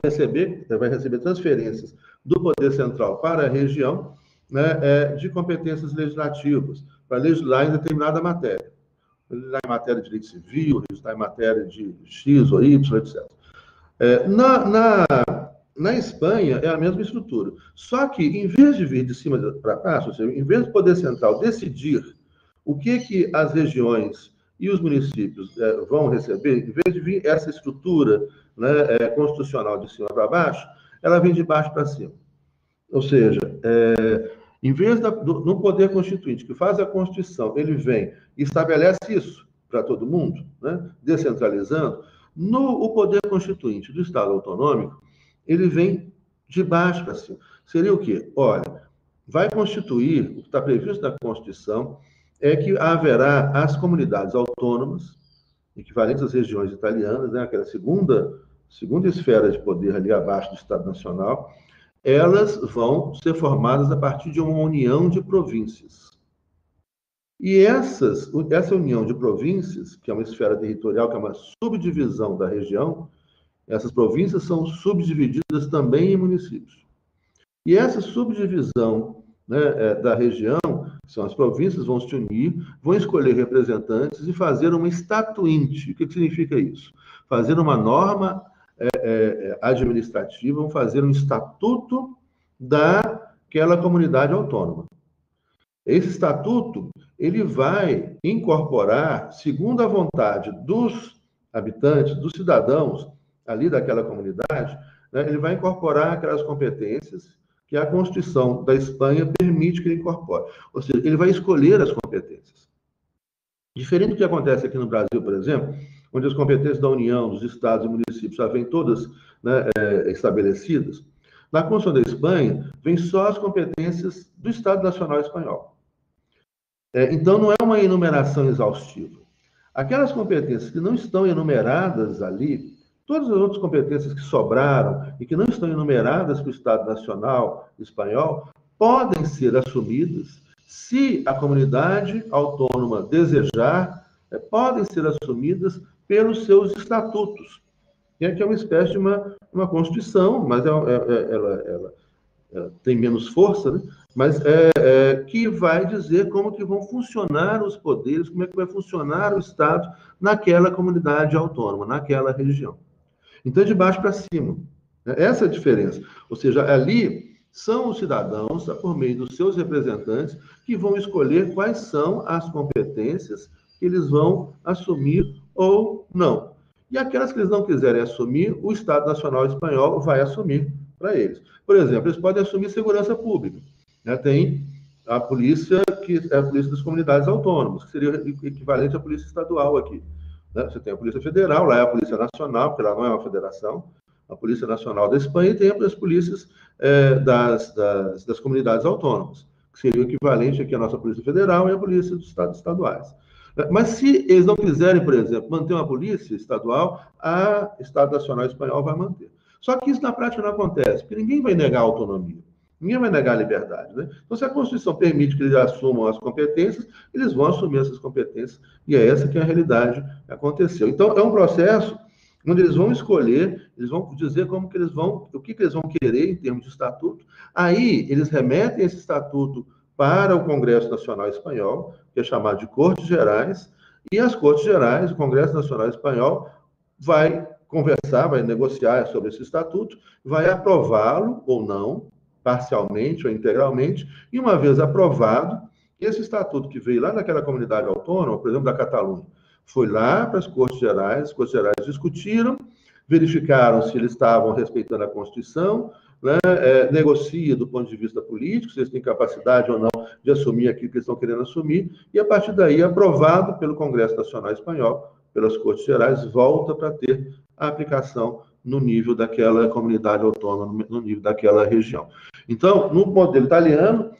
receber transferências do poder central para a região, né, de competências legislativas, para legislar em determinada matéria. Legislar em matéria de direito civil, legislar em matéria de X ou Y, etc. Na Espanha, é a mesma estrutura. Só que, em vez de vir de cima para baixo, ou seja, em vez do poder central decidir o que as regiões e os municípios vão receber, em vez de vir essa estrutura, né, constitucional de cima para baixo, ela vem de baixo para cima. Ou seja, em vez do poder constituinte, que faz a Constituição, ele vem e estabelece isso para todo mundo, né, descentralizando, O poder constituinte do Estado autonômico, ele vem de baixo para cima. Seria o quê? Olha, vai constituir, o que está previsto na Constituição, é que haverá as comunidades autônomas, equivalentes às regiões italianas, né, aquela segunda esfera de poder ali abaixo do Estado Nacional, elas vão ser formadas a partir de uma união de províncias. E essa união de províncias, que é uma esfera territorial, que é uma subdivisão da região, essas províncias são subdivididas também em municípios. E essa subdivisão, né, da região, que são as províncias, vão se unir, vão escolher representantes e fazer uma estatuinte. O que significa isso? Fazer uma norma administrativa, vão fazer um estatuto daquela comunidade autônoma. Esse estatuto, ele vai incorporar, segundo a vontade dos habitantes, dos cidadãos ali daquela comunidade, né, ele vai incorporar aquelas competências que a Constituição da Espanha permite que ele incorpore. Ou seja, ele vai escolher as competências. Diferente do que acontece aqui no Brasil, por exemplo, onde as competências da União, dos estados e municípios já vêm todas, né, estabelecidas, na Constituição da Espanha, vêm só as competências do Estado Nacional Espanhol. Então, não é uma enumeração exaustiva. Aquelas competências que não estão enumeradas ali, todas as outras competências que sobraram e que não estão enumeradas para o Estado Nacional Espanhol, podem ser assumidas, se a comunidade autônoma desejar, podem ser assumidas pelos seus estatutos, que é uma espécie de uma Constituição, mas ela tem menos força, né? Mas que vai dizer como que vão funcionar os poderes, como é que vai funcionar o Estado naquela comunidade autônoma, naquela região. Então, é de baixo para cima. Essa é a diferença. Ou seja, ali são os cidadãos, por meio dos seus representantes, que vão escolher quais são as competências que eles vão assumir ou não. E aquelas que eles não quiserem assumir, o Estado Nacional Espanhol vai assumir para eles. Por exemplo, eles podem assumir segurança pública. Né? Tem a polícia, que é a polícia das comunidades autônomas, que seria o equivalente à polícia estadual aqui. Né? Você tem a Polícia Federal, lá é a Polícia Nacional, porque ela não é uma federação, a Polícia Nacional da Espanha, e tem as polícias das comunidades autônomas, que seria o equivalente aqui à nossa Polícia Federal e a Polícia dos Estados estaduais. Mas se eles não quiserem, por exemplo, manter uma polícia estadual, a Estado Nacional Espanhol vai manter. Só que isso na prática não acontece, porque ninguém vai negar a autonomia, ninguém vai negar a liberdade. Né? Então, se a Constituição permite que eles assumam as competências, eles vão assumir essas competências, e é essa que é a realidade que aconteceu. Então, é um processo onde eles vão escolher, eles vão dizer como que eles vão, o que eles vão querer em termos de estatuto. Aí, eles remetem esse estatuto para o Congresso Nacional Espanhol, que é chamado de Cortes Gerais, e as Cortes Gerais, o Congresso Nacional Espanhol, vai conversar, vai negociar sobre esse estatuto, vai aprová-lo ou não, parcialmente ou integralmente, e uma vez aprovado, esse estatuto que veio lá daquela comunidade autônoma, por exemplo, da Catalunha, foi lá para as Cortes Gerais discutiram, verificaram se eles estavam respeitando a Constituição, né, negocia do ponto de vista político, se eles têm capacidade ou não de assumir aquilo que eles estão querendo assumir, e a partir daí, aprovado pelo Congresso Nacional Espanhol, pelas Cortes Gerais, volta para ter a aplicação no nível daquela comunidade autônoma, no nível daquela região. Então, no modelo italiano,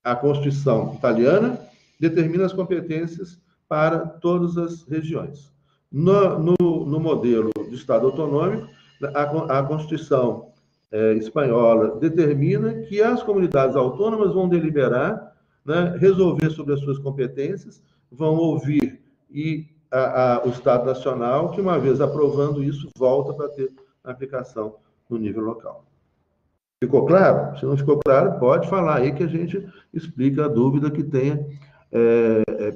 a Constituição italiana determina as competências para todas as regiões. No modelo de Estado autonômico, a Constituição espanhola determina que as comunidades autônomas vão deliberar, né, resolver sobre as suas competências, vão ouvir o Estado Nacional, que uma vez aprovando isso, volta para ter aplicação no nível local. Ficou claro? Se não ficou claro, pode falar aí que a gente explica a dúvida que tenha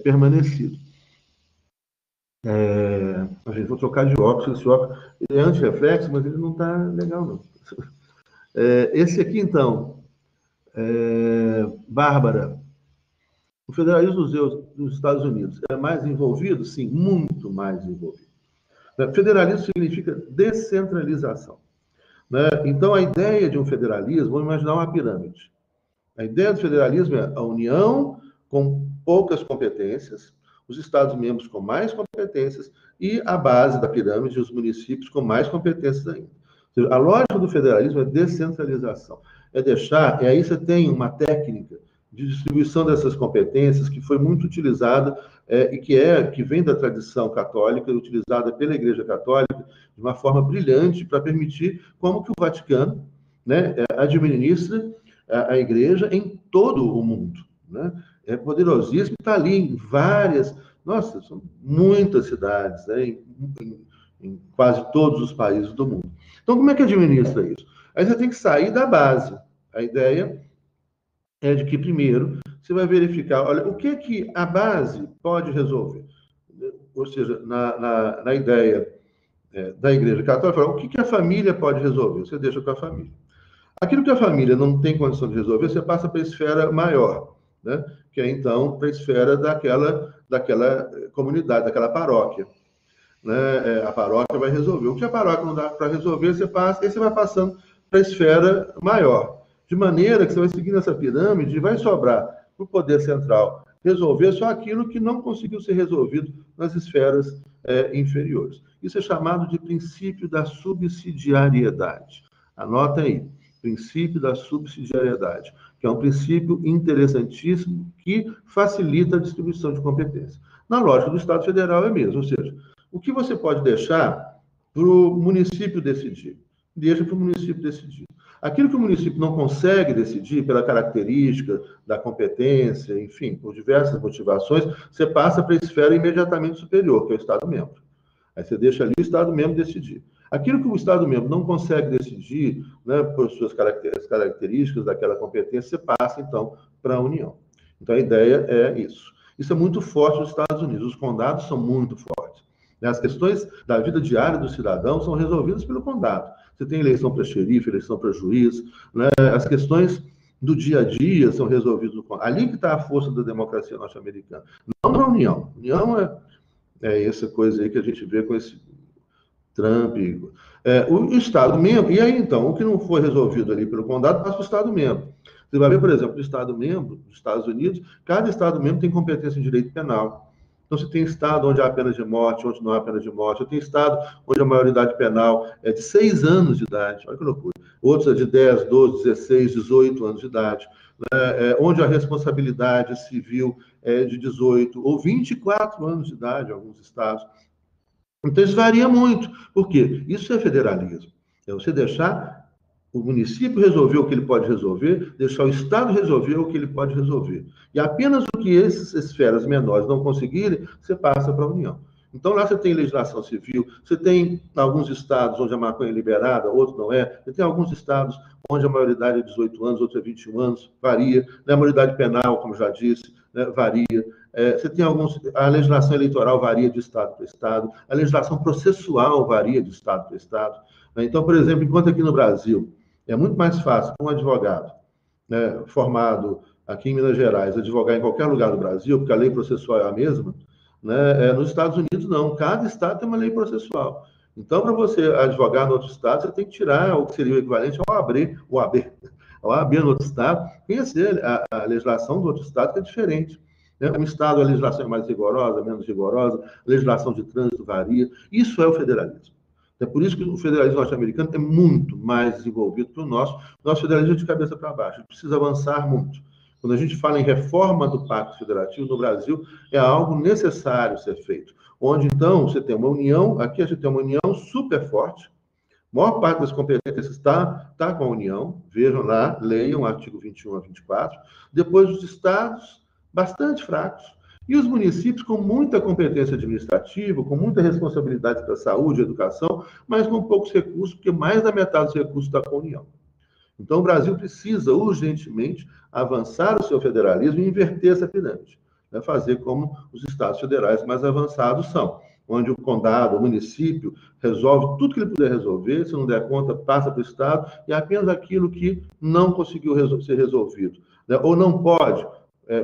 permanecido. A gente vou trocar de óculos, esse óculos ele é anti-reflexo, mas ele não está legal, não. Esse aqui, então, Bárbara, o federalismo dos Estados Unidos é mais envolvido? Sim, muito mais envolvido. Federalismo significa descentralização. Né? Então, a ideia de um federalismo, vamos imaginar uma pirâmide. A ideia do federalismo é a união com poucas competências, os Estados-membros com mais competências, e a base da pirâmide, os municípios com mais competências ainda. Ou seja, a lógica do federalismo é descentralização. É deixar, e aí você tem uma técnica de distribuição dessas competências que foi muito utilizada e que vem da tradição católica, utilizada pela Igreja Católica de uma forma brilhante para permitir como que o Vaticano, né, administra a Igreja em todo o mundo, né? É poderosíssimo, está ali em várias, nossa, são muitas cidades, né, em quase todos os países do mundo. Então, como é que administra isso? Aí você tem que sair da base. A ideia é de que, primeiro, você vai verificar, olha, o que a base pode resolver? Ou seja, na ideia da Igreja Católica, o que a família pode resolver? Você deixa com a família. Aquilo que a família não tem condição de resolver, você passa para a esfera maior, né? Que é, então, para a esfera daquela comunidade, daquela paróquia. Né? A paróquia vai resolver. O que a paróquia não dá para resolver, você passa, e você vai passando para a esfera maior. De maneira que você vai seguindo essa pirâmide e vai sobrar para o poder central resolver só aquilo que não conseguiu ser resolvido nas esferas inferiores. Isso é chamado de princípio da subsidiariedade. Anota aí, princípio da subsidiariedade, que é um princípio interessantíssimo que facilita a distribuição de competência. Na lógica do Estado Federal é mesmo, ou seja, o que você pode deixar para o município decidir? Deixa para o município decidir. Aquilo que o município não consegue decidir pela característica da competência, enfim, por diversas motivações, você passa para a esfera imediatamente superior, que é o Estado-membro. Aí você deixa ali o Estado-membro decidir. Aquilo que o Estado-membro não consegue decidir, né, por suas características daquela competência, você passa, então, para a União. Então, a ideia é isso. Isso é muito forte nos Estados Unidos. Os condados são muito fortes. As questões da vida diária do cidadão são resolvidas pelo condado. Você tem eleição para xerife, eleição para juiz, né? As questões do dia a dia são resolvidas no condado. Ali que está a força da democracia norte-americana. Não na União. União é essa coisa aí que a gente vê com esse Trump. O Estado-membro, e aí então, o que não foi resolvido ali pelo condado passa para o Estado-membro. Você vai ver, por exemplo, o Estado-membro dos Estados Unidos, cada Estado-membro tem competência em direito penal. Então, você tem estado onde há pena de morte, onde não há pena de morte. Você tem estado onde a maioridade penal é de 6 anos de idade. Olha que loucura. Outros é de 10, 12, 16, 18 anos de idade. Onde a responsabilidade civil é de 18 ou 24 anos de idade, em alguns estados. Então, isso varia muito. Por quê? Isso é federalismo. É você deixar o município resolver o que ele pode resolver, deixar o Estado resolver o que ele pode resolver. E apenas o que essas esferas menores não conseguirem, você passa para a União. Então, lá você tem legislação civil, você tem alguns estados onde a maconha é liberada, outros não é. Você tem alguns estados onde a maioridade é 18 anos, outros é 21 anos, varia. A maioridade penal, como já disse, né, varia. Você tem a legislação eleitoral varia de estado para estado, a legislação processual varia de estado para estado. Então, por exemplo, enquanto aqui no Brasil é muito mais fácil para um advogado, né, formado aqui em Minas Gerais advogar em qualquer lugar do Brasil, porque a lei processual é a mesma, né? Nos Estados Unidos, não. Cada estado tem uma lei processual. Então, para você advogar no outro estado, você tem que tirar o que seria o equivalente ao AB no outro estado, conhecer a legislação do outro estado, que é diferente. Um estado, a legislação é mais rigorosa, menos rigorosa, a legislação de trânsito varia. Isso é o federalismo. É por isso que o federalismo norte-americano é muito mais desenvolvido que o nosso. O nosso federalismo é de cabeça para baixo, ele precisa avançar muito. Quando a gente fala em reforma do Pacto Federativo no Brasil, é algo necessário ser feito. Onde, então, você tem uma união, aqui a gente tem uma união super forte, a maior parte das competências está com a União, vejam lá, leiam o artigo 21 a 24, depois os estados bastante fracos, e os municípios com muita competência administrativa, com muita responsabilidade para a saúde e educação, mas com poucos recursos, porque mais da metade dos recursos está com a União. Então, o Brasil precisa urgentemente avançar o seu federalismo e inverter essa pirâmide, né? Fazer como os estados federais mais avançados são, onde o condado, o município, resolve tudo que ele puder resolver, se não der conta, passa para o estado, e apenas aquilo que não conseguiu ser resolvido, né? Ou não pode,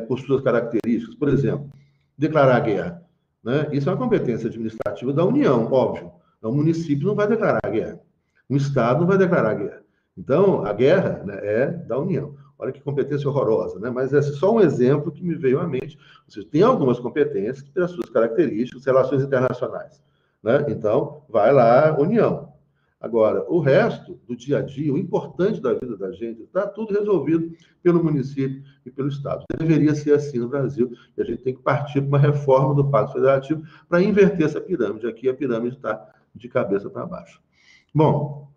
por suas características, por exemplo, declarar guerra, né? Isso é uma competência administrativa da União, óbvio. Então, o município não vai declarar guerra, o estado não vai declarar guerra. Então, a guerra, né, é da União. Olha que competência horrorosa, né? Mas esse é só um exemplo que me veio à mente. Ou seja, tem algumas competências que, pelas suas características, relações internacionais. né? Então, vai lá, União. Agora, o resto do dia a dia, o importante da vida da gente, está tudo resolvido pelo município e pelo Estado. Deveria ser assim no Brasil, e a gente tem que partir para uma reforma do Pacto Federativo para inverter essa pirâmide. Aqui a pirâmide está de cabeça para baixo. Bom,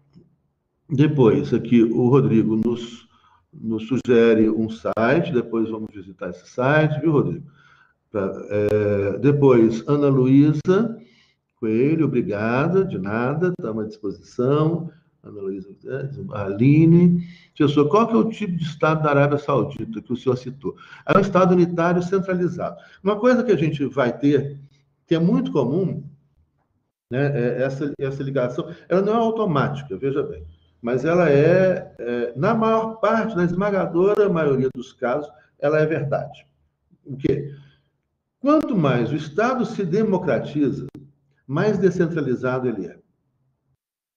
depois aqui o Rodrigo nos sugere um site, depois vamos visitar esse site, viu, Rodrigo? Depois, Ana Luísa Coelho, obrigada, de nada, estamos à disposição. Ana Luísa, Aline. Professor, qual que é o tipo de Estado da Arábia Saudita que o senhor citou? É um Estado unitário centralizado. Uma coisa que a gente vai ter, que é muito comum, né, essa ligação, ela não é automática, veja bem, mas ela na maior parte, na esmagadora maioria dos casos, ela é verdade. O quê? Quanto mais o Estado se democratiza, mais descentralizado ele é.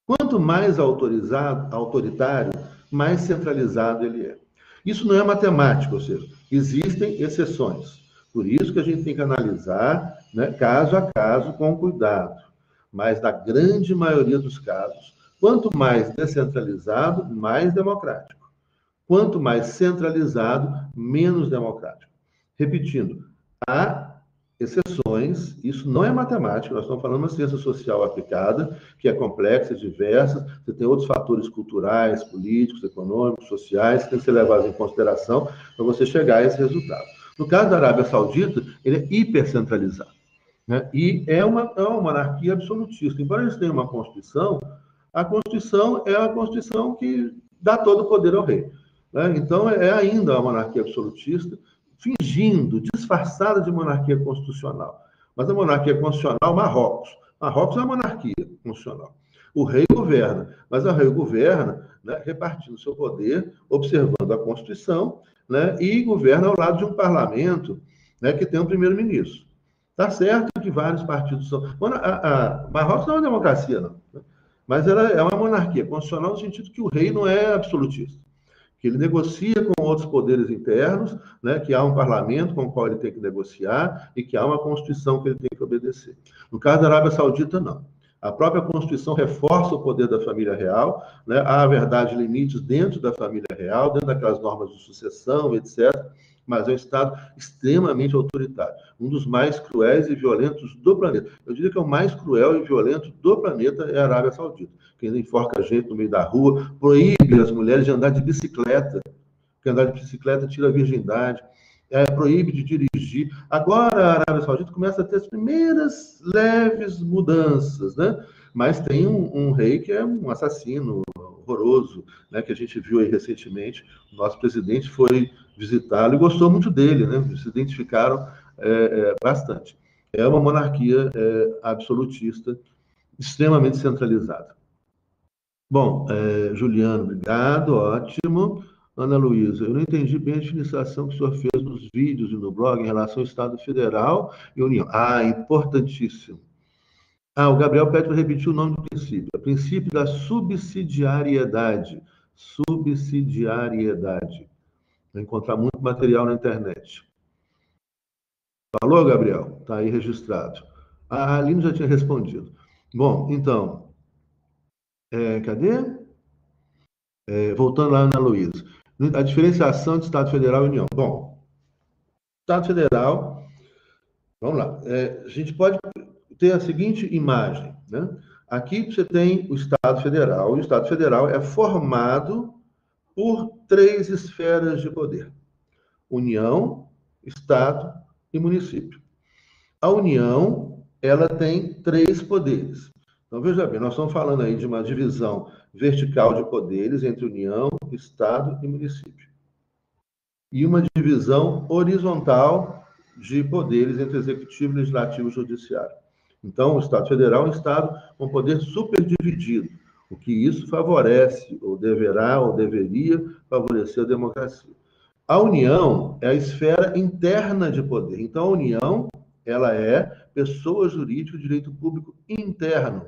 Quanto mais autoritário, mais centralizado ele é. Isso não é matemática, ou seja, existem exceções. Por isso que a gente tem que analisar, né, caso a caso, com cuidado. Mas, na grande maioria dos casos, quanto mais descentralizado, mais democrático. Quanto mais centralizado, menos democrático. Repetindo, há exceções, isso não é matemática, nós estamos falando de uma ciência social aplicada, que é complexa, diversa, você tem outros fatores culturais, políticos, econômicos, sociais, que têm que ser levados em consideração para você chegar a esse resultado. No caso da Arábia Saudita, ele é hipercentralizado, né? E é uma monarquia absolutista. Embora eles tenham uma Constituição, a Constituição é a Constituição que dá todo o poder ao rei, né? Então, é ainda uma monarquia absolutista, fingindo, disfarçada de monarquia constitucional. Mas a monarquia constitucional, Marrocos. Marrocos é uma monarquia constitucional. O rei governa, mas o rei governa, né, repartindo seu poder, observando a Constituição, né, e governa ao lado de um parlamento, né, que tem um primeiro-ministro. Está certo que vários partidos são... Marrocos não é uma democracia, não, né? Mas ela é uma monarquia constitucional no sentido que o rei não é absolutista, que ele negocia com outros poderes internos, né, que há um parlamento com o qual ele tem que negociar e que há uma Constituição que ele tem que obedecer. No caso da Arábia Saudita, não. A própria Constituição reforça o poder da família real, né, há, verdade, limites dentro da família real, dentro daquelas normas de sucessão, etc., mas é um Estado extremamente autoritário, um dos mais cruéis e violentos do planeta. Eu diria que é o mais cruel e violento do planeta é a Arábia Saudita, que ainda enforca a gente no meio da rua, proíbe as mulheres de andar de bicicleta, porque andar de bicicleta tira a virgindade, proíbe de dirigir. Agora a Arábia Saudita começa a ter as primeiras leves mudanças, né? Mas tem um rei que é um assassino horroroso, né, que a gente viu aí recentemente. O nosso presidente foi visitá-lo e gostou muito dele, né? Se identificaram bastante. É uma monarquia absolutista, extremamente centralizada. Bom, Juliano, obrigado, ótimo. Ana Luísa, eu não entendi bem a definição que o senhor fez nos vídeos e no blog em relação ao Estado Federal e União. Importantíssimo. O Gabriel pede para repetir o nome do princípio. É o princípio da subsidiariedade. Subsidiariedade. Vai encontrar muito material na internet. Falou, Gabriel? Está aí registrado. A Aline já tinha respondido. Bom, então, cadê? Voltando lá, Ana Luísa. A diferenciação de Estado Federal e União. Bom, Estado Federal, vamos lá. A gente pode ter a seguinte imagem, né? Aqui você tem o Estado Federal, e o Estado Federal é formado por 3 esferas de poder: União, Estado e município. A União, ela tem 3 poderes. Então, veja bem, nós estamos falando aí de uma divisão vertical de poderes entre União, Estado e município. E uma divisão horizontal de poderes entre Executivo, Legislativo e Judiciário. Então, o Estado Federal é um Estado com poder superdividido, o que isso favorece, ou deverá, ou deveria favorecer a democracia. A União é a esfera interna de poder. Então, a União, ela é pessoa jurídica de direito público interno.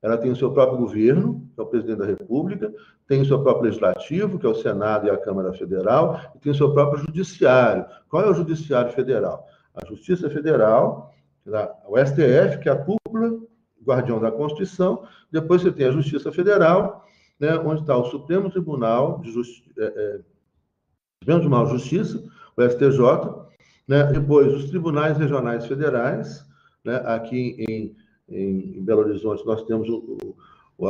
Ela tem o seu próprio governo, que é o presidente da República, tem o seu próprio legislativo, que é o Senado e a Câmara Federal, e tem o seu próprio judiciário. Qual é o judiciário federal? A Justiça Federal, o STF, que é a cúpula guardião da Constituição. Depois você tem a Justiça Federal, né, onde está o Supremo Tribunal de Justiça, o STJ, né, depois os tribunais regionais federais, né, aqui em Belo Horizonte nós temos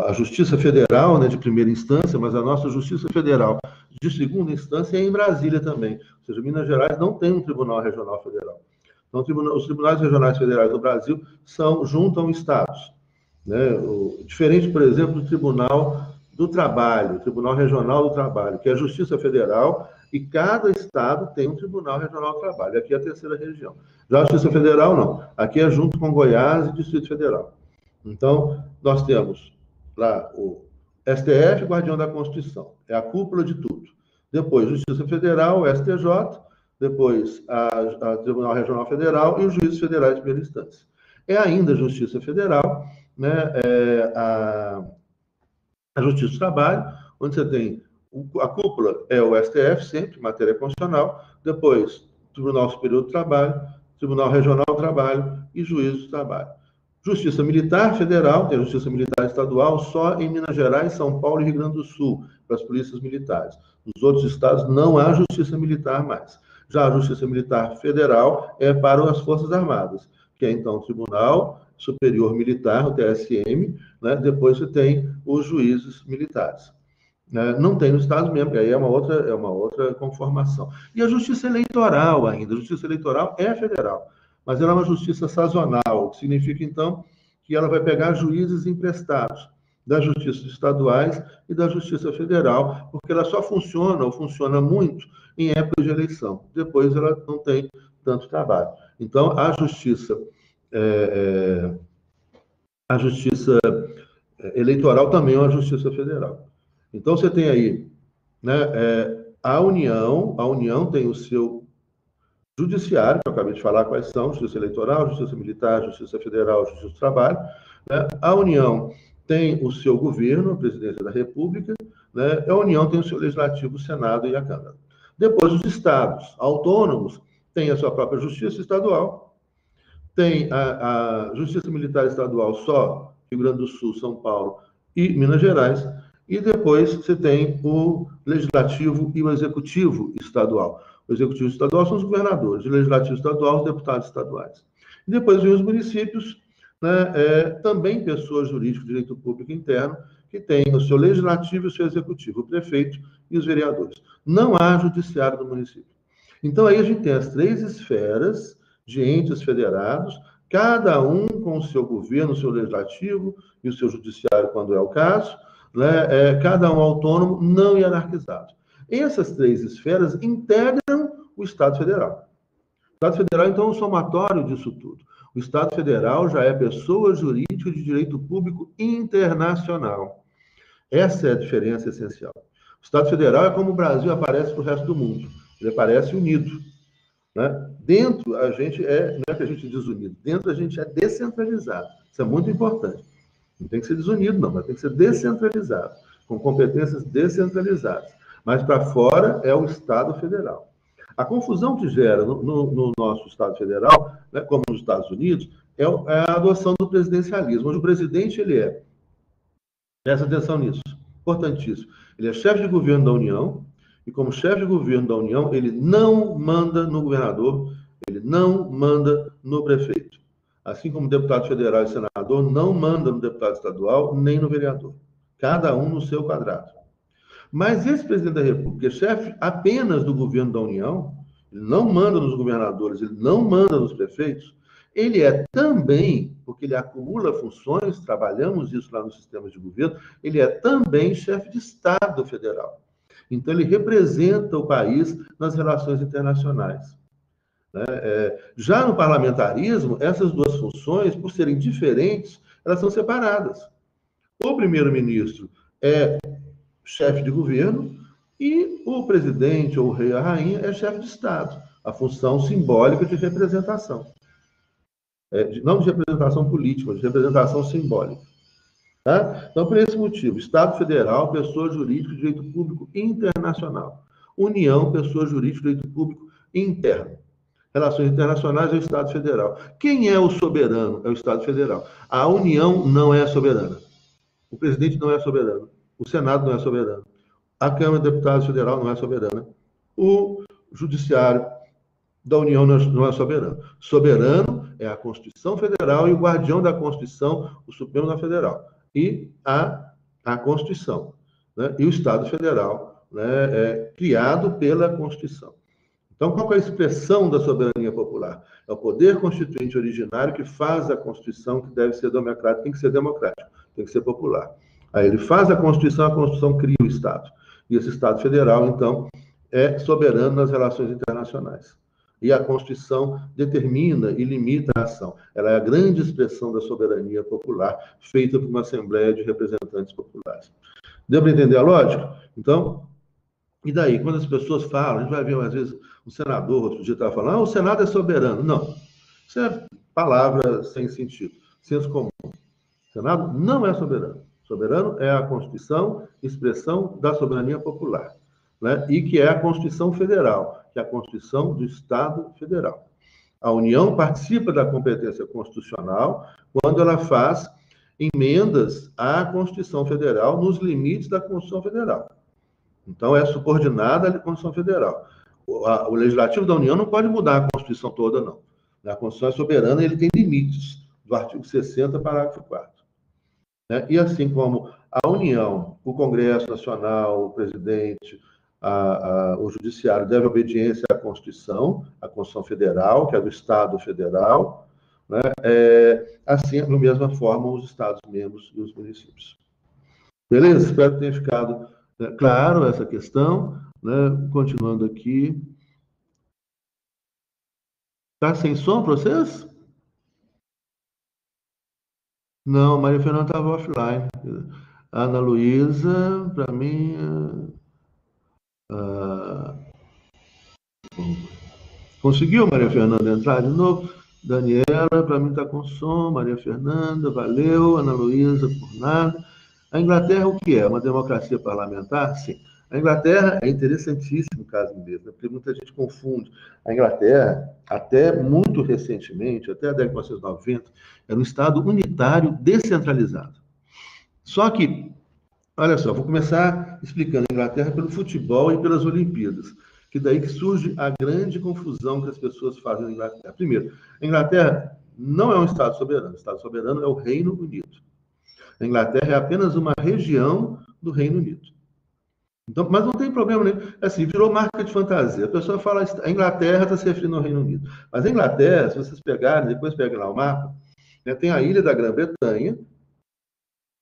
a Justiça Federal, né, de primeira instância, mas a nossa Justiça Federal de segunda instância é em Brasília também. Ou seja, Minas Gerais não tem um Tribunal Regional Federal. Então, os tribunais regionais federais do Brasil juntam estados, né? Diferente, por exemplo, do Tribunal do Trabalho, o Tribunal Regional do Trabalho, que é a Justiça Federal, e cada estado tem um Tribunal Regional do Trabalho. Aqui é a terceira região. Já a Justiça Federal, não. Aqui é junto com Goiás e Distrito Federal. Então, nós temos lá o STF, guardião da Constituição. É a cúpula de tudo. Depois, Justiça Federal, o STJ, depois a Tribunal Regional Federal e os juízes federais de primeira instância. É ainda a Justiça Federal, né, a Justiça do Trabalho, onde você tem a cúpula é o STF, sempre, matéria constitucional, depois Tribunal Superior do Trabalho, Tribunal Regional do Trabalho e Juízes do Trabalho. Justiça Militar Federal, tem a Justiça Militar Estadual só em Minas Gerais, São Paulo e Rio Grande do Sul, para as polícias militares. Nos outros estados não há Justiça Militar mais. Já a Justiça Militar Federal é para as Forças Armadas, que é então o Tribunal Superior Militar, o TSM, né? Depois você tem os juízes militares. Não tem no Estado mesmo, que aí é uma outra conformação. E a Justiça Eleitoral ainda. A Justiça Eleitoral é federal, mas ela é uma justiça sazonal, o que significa, então, que ela vai pegar juízes emprestados das justiças estaduais e da Justiça Federal, porque ela só funciona, ou funciona muito, em época de eleição. Depois ela não tem tanto trabalho. Então, a Justiça Eleitoral também é uma Justiça Federal. Então, você tem aí, né, a União tem o seu judiciário, que eu acabei de falar quais são, Justiça Eleitoral, Justiça Militar, Justiça Federal, Justiça do Trabalho, né? A União tem o seu governo, a Presidência da República, né? A União tem o seu Legislativo, o Senado e a Câmara. Depois, os estados autônomos têm a sua própria Justiça Estadual, tem a Justiça Militar Estadual só, Rio Grande do Sul, São Paulo e Minas Gerais, e depois você tem o Legislativo e o Executivo Estadual. O Executivo Estadual são os governadores, o Legislativo Estadual, os deputados estaduais. E depois vem os municípios, né, também pessoas jurídicas de direito público interno, que têm o seu Legislativo e o seu Executivo, o prefeito e os vereadores. Não há judiciário do município. Então, aí a gente tem as três esferas de entes federados, cada um com o seu governo, o seu legislativo e o seu judiciário, quando é o caso, né, cada um autônomo, não hierarquizado. Essas três esferas integram o Estado Federal. O Estado Federal, então, é um somatório disso tudo. O Estado Federal já é pessoa jurídica de direito público internacional. Essa é a diferença essencial. O Estado Federal é como o Brasil aparece para o resto do mundo. Ele aparece unido. Né? Dentro, a gente não é que a gente é desunido, dentro a gente é descentralizado. Isso é muito importante. Não tem que ser desunido, não, mas tem que ser descentralizado, com competências descentralizadas. Mas para fora é o Estado Federal. A confusão que gera no nosso Estado Federal, né, como nos Estados Unidos, é a adoção do presidencialismo, onde o presidente, presta atenção nisso, importantíssimo, ele é chefe de governo da União, e como chefe de governo da União, ele não manda no governador, ele não manda no prefeito. Assim como deputado federal e senador não manda no deputado estadual, nem no vereador. Cada um no seu quadrado. Mas esse presidente da República é chefe apenas do governo da União, ele não manda nos governadores, ele não manda nos prefeitos, ele é também, porque ele acumula funções, trabalhamos isso lá no sistema de governo, ele é também chefe de Estado federal. Então, ele representa o país nas relações internacionais. Já no parlamentarismo, essas duas funções, por serem diferentes, elas são separadas. O primeiro-ministro é chefe de governo e o presidente, ou o rei, a rainha, é chefe de Estado. A função simbólica de representação. Não de representação política, mas de representação simbólica. Tá? Então, por esse motivo, Estado Federal, pessoa jurídica de direito público internacional. União, pessoa jurídica de direito público interno. Relações internacionais é o Estado Federal. Quem é o soberano? É o Estado Federal. A União não é soberana. O presidente não é soberano. O Senado não é soberano. A Câmara de Deputados Federal não é soberana. O Judiciário da União não é soberano. Soberano é a Constituição Federal e o guardião da Constituição, o Supremo da Federal. E a Constituição. Né? E o Estado Federal, né, é criado pela Constituição. Então, qual é a expressão da soberania popular? É o poder constituinte originário que faz a Constituição, que deve ser democrática, tem que ser democrático, tem que ser popular. Aí ele faz a Constituição cria o Estado. E esse Estado federal, então, é soberano nas relações internacionais. E a Constituição determina e limita a ação. Ela é a grande expressão da soberania popular, feita por uma Assembleia de Representantes Populares. Deu para entender a lógica? Então, e daí, quando as pessoas falam, a gente vai ver, às vezes, um senador, outro dia estava falando, o Senado é soberano. Não, isso é palavra sem sentido, senso comum. O Senado não é soberano. Soberano é a Constituição, expressão da soberania popular, né? E que é a Constituição Federal, que é a Constituição do Estado Federal. A União participa da competência constitucional quando ela faz emendas à Constituição Federal nos limites da Constituição Federal. Então, é subordinada à Constituição Federal. O Legislativo da União não pode mudar a Constituição toda, não. A Constituição é soberana e ele tem limites, do artigo 60, parágrafo 4. Né? E assim como a União, o Congresso Nacional, o presidente, o Judiciário devem obediência à Constituição Federal, que é do Estado Federal, né? Assim, da mesma forma, os Estados-membros e os municípios. Beleza? Espero que tenha ficado claro essa questão, né? Continuando aqui. Tá sem som para vocês? Não, Maria Fernanda estava offline. Ana Luísa, para mim. Conseguiu, Maria Fernanda, entrar de novo? Daniela, para mim está com som. Maria Fernanda, valeu. Ana Luísa, por nada. A Inglaterra, o que é? Uma democracia parlamentar? Sim. A Inglaterra é interessantíssimo o caso inglês, né? Porque muita gente confunde. A Inglaterra, até muito recentemente, até a década de 1990, era um Estado unitário descentralizado. Só que, olha só, vou começar explicando a Inglaterra pelo futebol e pelas Olimpíadas, que daí que surge a grande confusão que as pessoas fazem na Inglaterra. Primeiro, a Inglaterra não é um Estado soberano. O Estado soberano é o Reino Unido. A Inglaterra é apenas uma região do Reino Unido. Então, mas não tem problema nenhum. Assim, virou marca de fantasia. A pessoa fala, a Inglaterra está se referindo ao Reino Unido. Mas a Inglaterra, se vocês pegarem, depois peguem lá o mapa, né, tem a Ilha da Grã-Bretanha.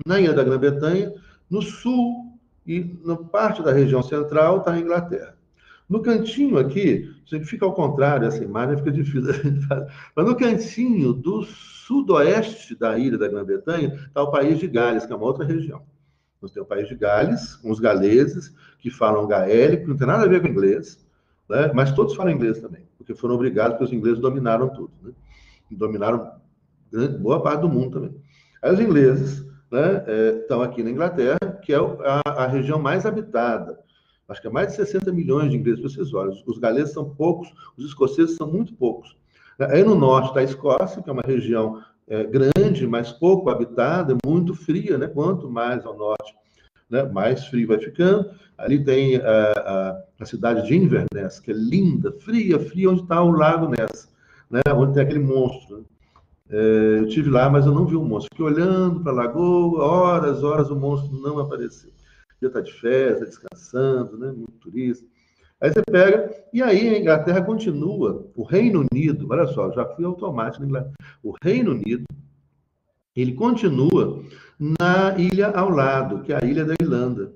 Na Ilha da Grã-Bretanha, no sul e na parte da região central está a Inglaterra. No cantinho aqui, se fica ao contrário, essa imagem fica difícil a gente fazer. Mas no cantinho do sudoeste da Ilha da Grã-Bretanha está o país de Gales, que é uma outra região. Nós temos o país de Gales, com os galeses, que falam gaélico, não tem nada a ver com inglês, né? Mas todos falam inglês também, porque foram obrigados, porque os ingleses dominaram tudo, né? Dominaram boa parte do mundo também. Aí os ingleses, né, estão aqui na Inglaterra, que é a região mais habitada. Acho que é mais de 60 milhões de ingleses para vocês olham. Os galeses são poucos, os escoceses são muito poucos. Aí no norte está a Escócia, que é uma região grande, mas pouco habitada, muito fria, né? Quanto mais ao norte, né, mais frio vai ficando. Ali tem a cidade de Inverness, que é linda, fria, onde está o Lago Ness, né? Onde tem aquele monstro. Né? Eu estive lá, mas eu não vi o monstro. Fiquei olhando para a lagoa, horas, o monstro não apareceu. Já está de festa, descansando, né? Muito turista. Aí você pega, e aí a Inglaterra continua, o Reino Unido, olha só, já fui automático na Inglaterra. O Reino Unido, ele continua na ilha ao lado, que é a ilha da Irlanda.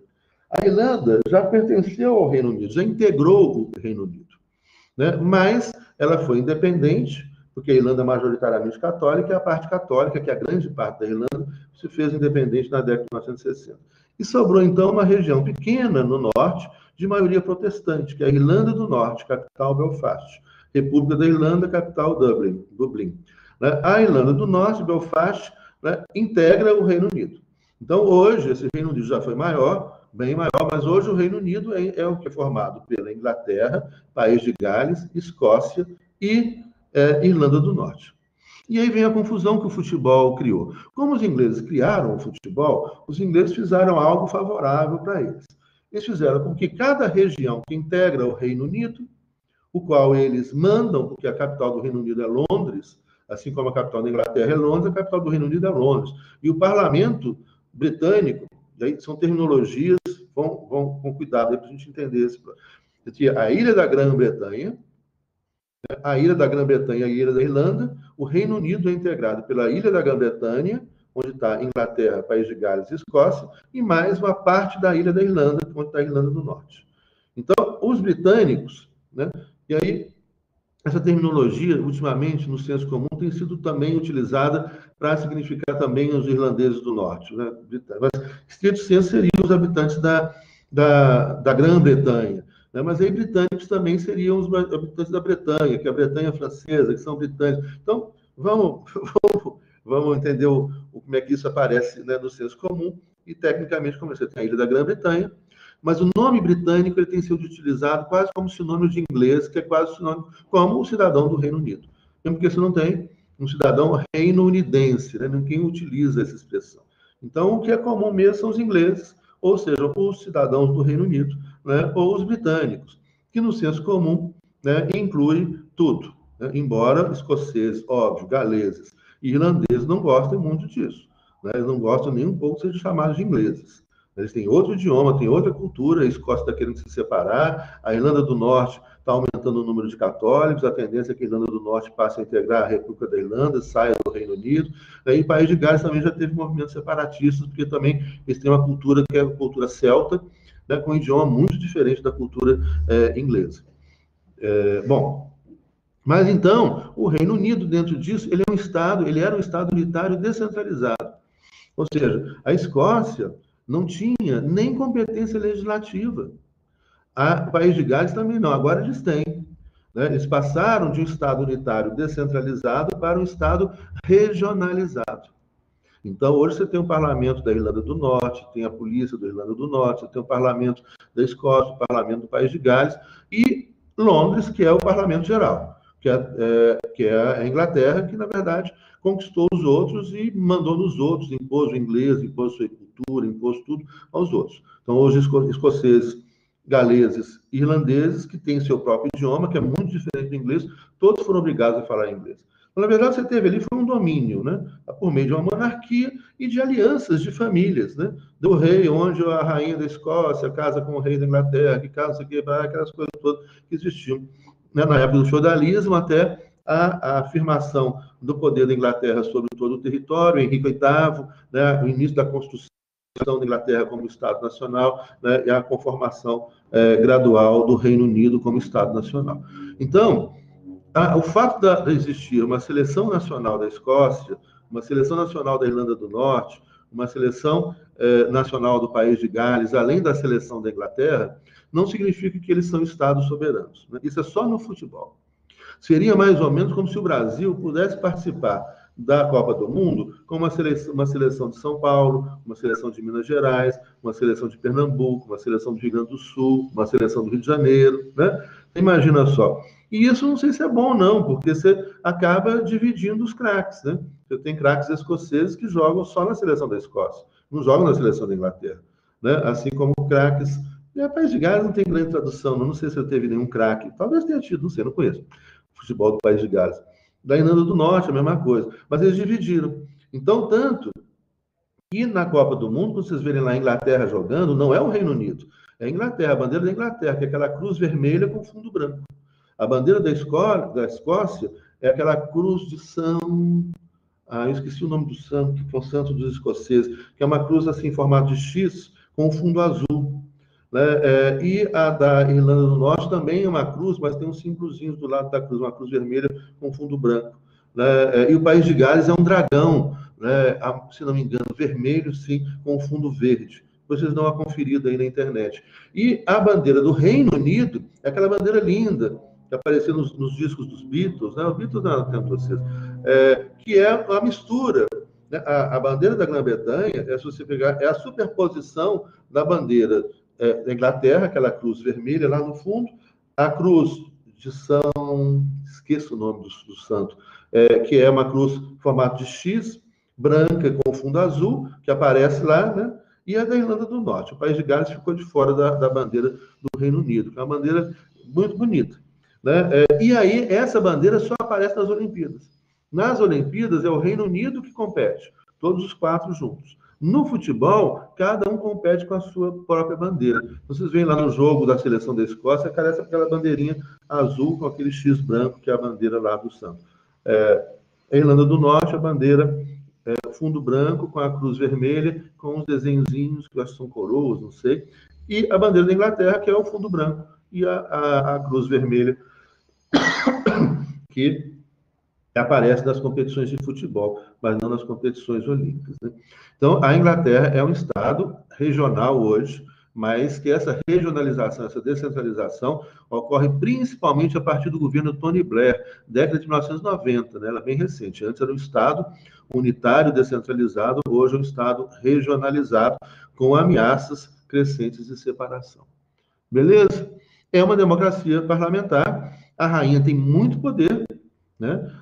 A Irlanda já pertenceu ao Reino Unido, já integrou o Reino Unido, né? Mas ela foi independente, porque a Irlanda é majoritariamente católica, e a parte católica, que é a grande parte da Irlanda, se fez independente na década de 1960. E sobrou, então, uma região pequena no norte, de maioria protestante, que é a Irlanda do Norte, capital Belfast. República da Irlanda, capital Dublin. A Irlanda do Norte, Belfast, né, integra o Reino Unido. Então, hoje, esse Reino Unido já foi maior, bem maior, mas hoje o Reino Unido é o que é formado pela Inglaterra, País de Gales, Escócia e Irlanda do Norte. E aí vem a confusão que o futebol criou. Como os ingleses criaram o futebol, os ingleses fizeram algo favorável para eles. Eles fizeram com que cada região que integra o Reino Unido, o qual eles mandam, porque a capital do Reino Unido é Londres, assim como a capital da Inglaterra é Londres, a capital do Reino Unido é Londres. E o parlamento britânico, daí são terminologias, vão com cuidado para a gente entender isso. A Ilha da Grã-Bretanha, a Ilha da Grã-Bretanha e a Ilha da Irlanda, o Reino Unido é integrado pela Ilha da Grã-Bretanha, onde está Inglaterra, País de Gales e Escócia, e mais uma parte da Ilha da Irlanda, onde está a Irlanda do Norte. Então, os britânicos, né, e aí essa terminologia, ultimamente, no senso comum, tem sido também utilizada para significar também os irlandeses do norte, né? Mas, estrito senso, seriam os habitantes da Grã-Bretanha, né? Mas aí britânicos também seriam os habitantes da Bretanha, que é a Bretanha francesa, que são britânicos. Então, vamos entender como é que isso aparece, né, no senso comum, e tecnicamente, como você tem a Ilha da Grã-Bretanha, mas o nome britânico ele tem sido utilizado quase como sinônimo de inglês, que é quase sinônimo como o cidadão do Reino Unido. Mesmo porque você não tem um cidadão reino-unidense, né? Ninguém utiliza essa expressão. Então, o que é comum mesmo são os ingleses, ou seja, os cidadãos do Reino Unido, né? Ou os britânicos, que no senso comum, né, inclui tudo, né? Embora escoceses, óbvio, galeses e irlandeses não gostem muito disso, né? Eles não gostam nem um pouco de ser chamados de ingleses. Eles têm outro idioma, têm outra cultura, a Escócia está querendo se separar, a Irlanda do Norte está aumentando o número de católicos, a tendência é que a Irlanda do Norte passe a integrar a República da Irlanda, saia do Reino Unido, e o País de Gales também já teve movimentos separatistas, porque também eles têm uma cultura que é a cultura celta, né, com um idioma muito diferente da cultura inglesa. Bom, mas então, o Reino Unido, dentro disso, ele era um Estado unitário descentralizado. Ou seja, a Escócia não tinha nem competência legislativa. O País de Gales também não, agora eles têm. Né? Eles passaram de um Estado unitário descentralizado para um Estado regionalizado. Então, hoje você tem o parlamento da Irlanda do Norte, tem a polícia da Irlanda do Norte, você tem o parlamento da Escócia, o parlamento do País de Gales, e Londres, que é o parlamento geral, que é a Inglaterra, que, na verdade, conquistou os outros e mandou nos outros, impôs o inglês, impôs sua cultura, impôs tudo aos outros. Então, hoje, escoceses, galeses e irlandeses, que têm seu próprio idioma, que é muito diferente do inglês, todos foram obrigados a falar inglês. Na verdade, você teve ali foi um domínio, né? Por meio de uma monarquia e de alianças de famílias, né? Do rei, onde a rainha da Escócia casa com o rei da Inglaterra, que casa, não sei o que, aquelas coisas todas que existiam, né? Na época do feudalismo, até a afirmação do poder da Inglaterra sobre todo o território, Henrique VIII, né? O início da Constituição da Inglaterra como Estado Nacional, né? E a conformação gradual do Reino Unido como Estado Nacional. Então, o fato de existir uma seleção nacional da Escócia, uma seleção nacional da Irlanda do Norte, uma seleção nacional do País de Gales, além da seleção da Inglaterra, não significa que eles são estados soberanos. Né? Isso é só no futebol. Seria mais ou menos como se o Brasil pudesse participar da Copa do Mundo com uma seleção de São Paulo, uma seleção de Minas Gerais, uma seleção de Pernambuco, uma seleção do Rio Grande do Sul, uma seleção do Rio de Janeiro, né? Imagina só. E isso não sei se é bom, não, porque você acaba dividindo os craques, né? Você tem craques escoceses que jogam só na seleção da Escócia, não jogam na seleção da Inglaterra, né? Assim como craques... E País de Gales não tem grande tradução, não sei se eu teve nenhum craque. Talvez tenha tido, não sei, não conheço. Futebol do País de Gales. Da Irlanda do Norte, a mesma coisa. Mas eles dividiram. Então, tanto que na Copa do Mundo, quando vocês verem lá a Inglaterra jogando, não é o Reino Unido. É a Inglaterra, a bandeira da Inglaterra, que é aquela cruz vermelha com fundo branco. A bandeira da Escócia é aquela cruz de São... eu esqueci o nome do santo, que foi o santo dos escoceses, que é uma cruz assim em formato de X com fundo azul. Né? E a da Irlanda do Norte também é uma cruz, mas tem uns símbolozinhos do lado da cruz, uma cruz vermelha com fundo branco. Né? E o País de Gales é um dragão, né? Se não me engano, vermelho, sim, com fundo verde. Vocês dão uma conferida aí na internet. E a bandeira do Reino Unido é aquela bandeira linda, que apareceu nos discos dos Beatles, né? Os Beatles não tem vocês, que é a mistura. Né? A bandeira da Grã-Bretanha, se você pegar, é a superposição da bandeira da Inglaterra, aquela cruz vermelha lá no fundo, a cruz esqueço o nome do santo, que é uma cruz em formato de X, branca com fundo azul, que aparece lá, né? E é da Irlanda do Norte. O país de Gales ficou de fora da bandeira do Reino Unido, que é uma bandeira muito bonita, né? E aí, essa bandeira só aparece nas Olimpíadas. Nas Olimpíadas, é o Reino Unido que compete, todos os 4 juntos. No futebol, cada um compete com a sua própria bandeira. Vocês veem lá no jogo da seleção da Escócia, aparece aquela bandeirinha azul com aquele X branco, que é a bandeira lá do santo. A Irlanda do Norte, a bandeira fundo branco com a cruz vermelha, com uns desenhozinhos, que eu acho que são coroas, não sei. E a bandeira da Inglaterra, que é o fundo branco, e a cruz vermelha, que aparece nas competições de futebol, mas não nas competições olímpicas, né? Então, a Inglaterra é um estado regional hoje, mas que essa regionalização, essa descentralização ocorre principalmente a partir do governo Tony Blair, década de 1990, né? Ela é bem recente. Antes era um estado unitário descentralizado, hoje é um estado regionalizado, com ameaças crescentes de separação. Beleza? É uma democracia parlamentar, a rainha tem muito poder, né?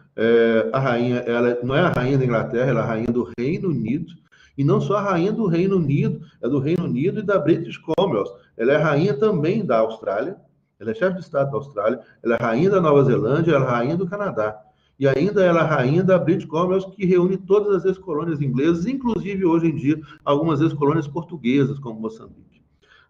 A rainha, ela não é a rainha da Inglaterra, ela é a rainha do Reino Unido, e não só a rainha do Reino Unido, é do Reino Unido e da British Commonwealth. Ela é a rainha também da Austrália, ela é chefe de Estado da Austrália, ela é a rainha da Nova Zelândia, ela é a rainha do Canadá. E ainda ela é a rainha da British Commonwealth, que reúne todas as ex-colônias inglesas, inclusive hoje em dia algumas ex-colônias portuguesas, como Moçambique.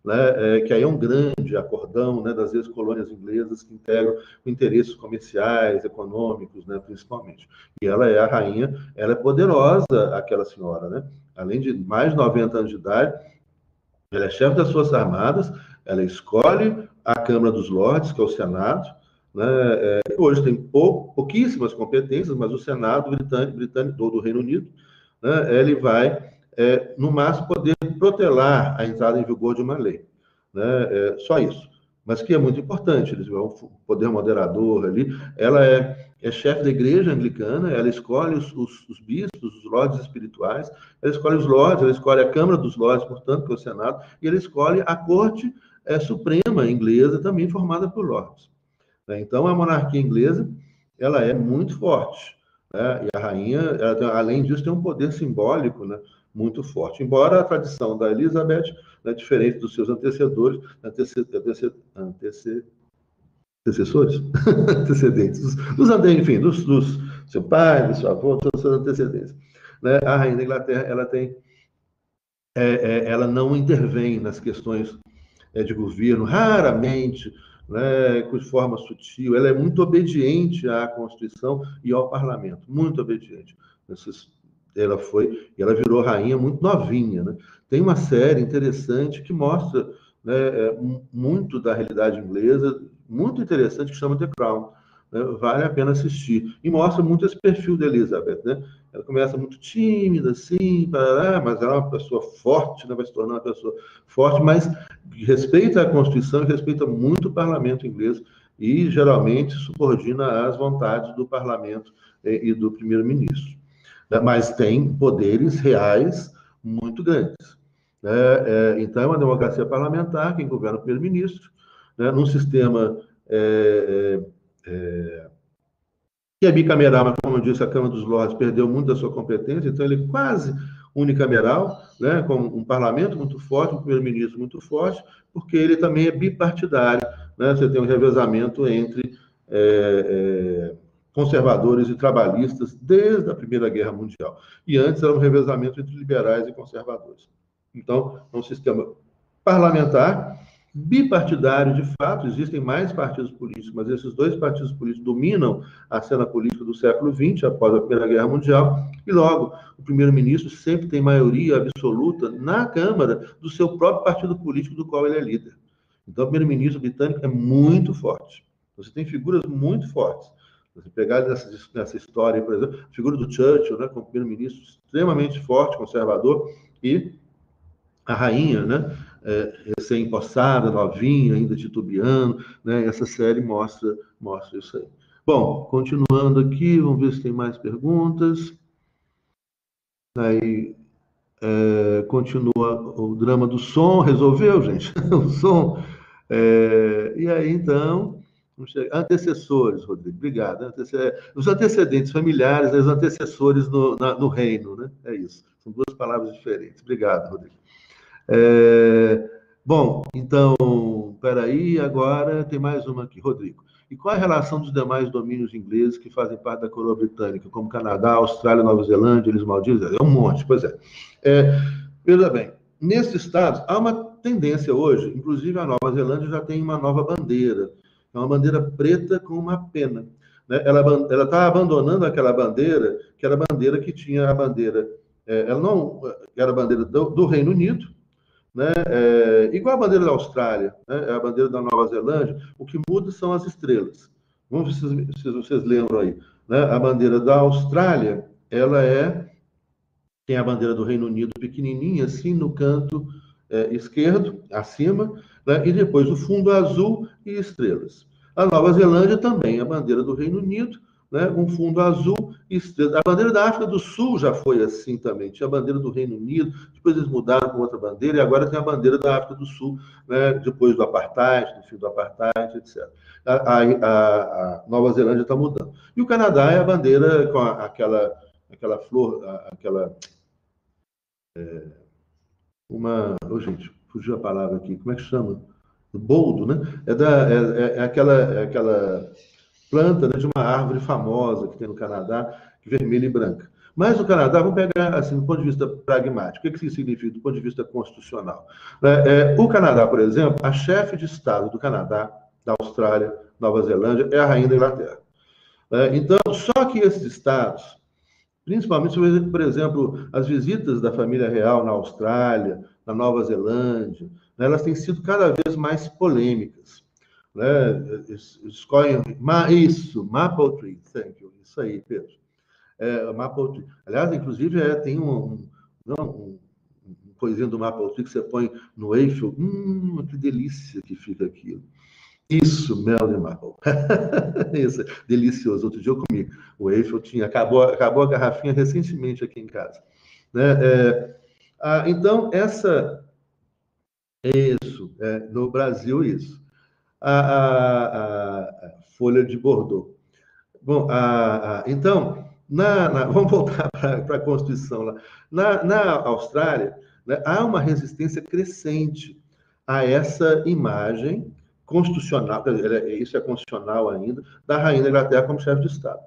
Né, que aí é um grande acordão, né, das ex-colônias inglesas que integram interesses comerciais, econômicos, né, principalmente. E ela é a rainha, ela é poderosa, aquela senhora, né? Além de mais de 90 anos de idade, ela é chefe das Forças Armadas, ela escolhe a Câmara dos Lordes, que é o Senado, né? Hoje tem pouquíssimas competências, mas o Senado britânico do Reino Unido, né, ele vai no máximo, poder protelar a entrada em vigor de uma lei. Né? Só isso. Mas que é muito importante, eles vão poder moderador ali. Ela é chefe da igreja anglicana, ela escolhe os bispos, os lordes espirituais, ela escolhe os lordes, ela escolhe a Câmara dos Lordes, portanto, que é o Senado, e ela escolhe a Corte Suprema inglesa, também formada por lordes. Né? Então, a monarquia inglesa, ela é muito forte. Né? E a rainha, ela tem, além disso, tem um poder simbólico, né, muito forte. Embora a tradição da Elizabeth, né, diferente dos seus antecessores, antecedentes, enfim, dos seu pai, do seu avô, dos seus antecedentes. Né? A rainha da Inglaterra, ela tem, ela não intervém nas questões de governo, raramente, né, de forma sutil. Ela é muito obediente à Constituição e ao Parlamento, muito obediente. Ela virou rainha muito novinha, né? Tem uma série interessante que mostra, né, muito da realidade inglesa, muito interessante, que chama The Crown. Né? Vale a pena assistir. E mostra muito esse perfil da Elizabeth, né? Ela começa muito tímida, assim, mas ela é uma pessoa forte, né? Vai se tornar uma pessoa forte, mas respeita a Constituição e respeita muito o parlamento inglês e geralmente subordina às vontades do parlamento e do primeiro-ministro. Mas tem poderes reais muito grandes. Então, é uma democracia parlamentar, quem governa o primeiro-ministro, né, num sistema que é bicameral, mas, como eu disse, a Câmara dos Lordes perdeu muito da sua competência, então ele é quase unicameral, né, com um parlamento muito forte, um primeiro-ministro muito forte, porque ele também é bipartidário. Né, você tem um revezamento entre conservadores e trabalhistas desde a Primeira Guerra Mundial. E antes era um revezamento entre liberais e conservadores. Então, é um sistema parlamentar, bipartidário, de fato, existem mais partidos políticos, mas esses dois partidos políticos dominam a cena política do século XX, após a Primeira Guerra Mundial, e logo, o primeiro-ministro sempre tem maioria absoluta na Câmara do seu próprio partido político, do qual ele é líder. Então, o primeiro-ministro britânico é muito forte. Você tem figuras muito fortes. Se pegar nessa história, por exemplo, a figura do Churchill, né, como primeiro-ministro extremamente forte, conservador, e a rainha, né, recém-possada, novinha, ainda titubeando, né, essa série mostra isso aí. Bom, continuando aqui, vamos ver se tem mais perguntas. Aí, continua o drama do som, resolveu, gente? O som. E aí, então, Antecessores, Rodrigo, obrigado. Os antecedentes familiares, os antecessores no reino, né? É isso. São duas palavras diferentes. Obrigado, Rodrigo. Bom, então, peraí, agora tem mais uma aqui, Rodrigo. E qual é a relação dos demais domínios ingleses que fazem parte da coroa britânica, como Canadá, Austrália, Nova Zelândia, Ilhas Maldivas? É um monte, pois é. Veja bem, nesses estados, há uma tendência hoje, inclusive a Nova Zelândia já tem uma nova bandeira, é uma bandeira preta com uma pena. Né? Ela está abandonando aquela bandeira, que era a bandeira que tinha a bandeira, ela não era a bandeira do Reino Unido, né? Igual a bandeira da Austrália, né? A bandeira da Nova Zelândia, o que muda são as estrelas. Vamos ver se vocês lembram aí. Né? A bandeira da Austrália, ela tem a bandeira do Reino Unido pequenininha, assim, no canto esquerdo, acima, né? E depois o fundo azul e estrelas. A Nova Zelândia também, a bandeira do Reino Unido, né? Um fundo azul e estrelas. A bandeira da África do Sul já foi assim também. Tinha a bandeira do Reino Unido, depois eles mudaram para outra bandeira, e agora tem a bandeira da África do Sul, né? Depois do Apartheid, do fim do Apartheid, etc. A Nova Zelândia está mudando. E o Canadá é a bandeira com aquela flor, gente, fugiu a palavra aqui, como é que chama? Boldo, né? É aquela planta, né, de uma árvore famosa que tem no Canadá, vermelha e branca. Mas no Canadá, vamos pegar assim, do ponto de vista pragmático, o que isso significa do ponto de vista constitucional? O Canadá, por exemplo, a chefe de Estado do Canadá, da Austrália, Nova Zelândia, é a rainha da Inglaterra. Então, só que esses estados, principalmente, por exemplo, as visitas da família real na Austrália, na Nova Zelândia, né, elas têm sido cada vez mais polêmicas. Né? Escolhem Maple Tree, thank you, isso aí, Pedro. Maple Tree. Aliás, inclusive, tem um coisinho do Maple Tree que você põe no waffle, que delícia que fica aquilo. Isso, mel de maple. Isso, delicioso. Outro dia eu comi. O waffle acabou a garrafinha recentemente aqui em casa. Né? Então, no Brasil, isso. A folha de Bordeaux. Bom, então, vamos voltar para a Constituição lá. Na Austrália, né, há uma resistência crescente a essa imagem constitucional, isso é constitucional ainda, da rainha da Inglaterra como chefe de Estado.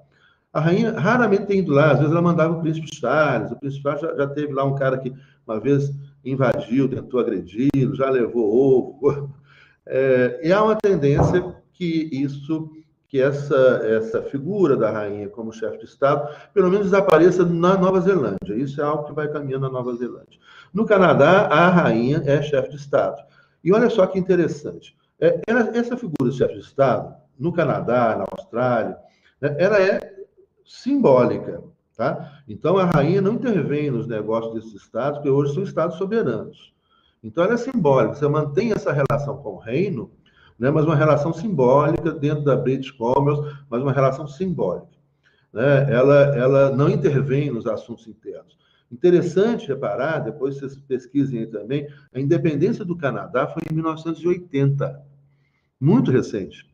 A rainha raramente tem ido lá, às vezes ela mandava o príncipe Charles já teve lá um cara que uma vez invadiu, tentou agredi-lo, já levou ovo. E há uma tendência que essa figura da rainha como chefe de Estado, pelo menos desapareça na Nova Zelândia. Isso é algo que vai caminhando na Nova Zelândia. No Canadá, a rainha é chefe de Estado. E olha só que interessante. Essa figura de chefe de Estado, no Canadá, na Austrália, né, ela é simbólica. Tá? Então, a rainha não intervém nos negócios desses estados, porque hoje são estados soberanos. Então, ela é simbólica. Você mantém essa relação com o reino, né, mas uma relação simbólica dentro da British Commonwealth, mas uma relação simbólica. Né? Ela não intervém nos assuntos internos. Interessante reparar, depois vocês pesquisem aí também, a independência do Canadá foi em 1980, muito recente.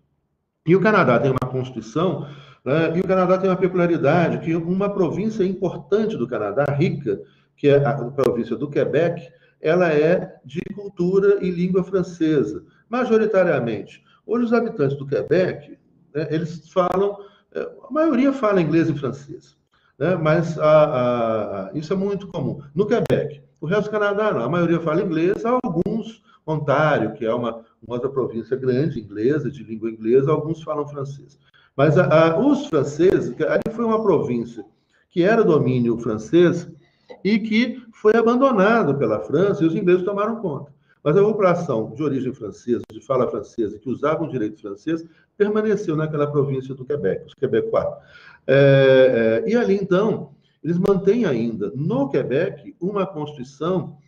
E o Canadá tem uma Constituição, né, e o Canadá tem uma peculiaridade, que uma província importante do Canadá, rica, que é a província do Quebec, ela é de cultura e língua francesa, majoritariamente. Hoje, os habitantes do Quebec, né, eles falam, a maioria fala inglês e francês, né, mas isso é muito comum. No Quebec, o resto do Canadá não, a maioria fala inglês, alguns, Ontário, que é uma outra província grande, inglesa, de língua inglesa, alguns falam francês. Mas os franceses, ali foi uma província que era domínio francês e que foi abandonado pela França e os ingleses tomaram conta. Mas a população de origem francesa, de fala francesa, que usava o direito francês, permaneceu naquela província do Quebec, os quebecois. E ali, então, eles mantêm ainda, no Quebec, uma Constituição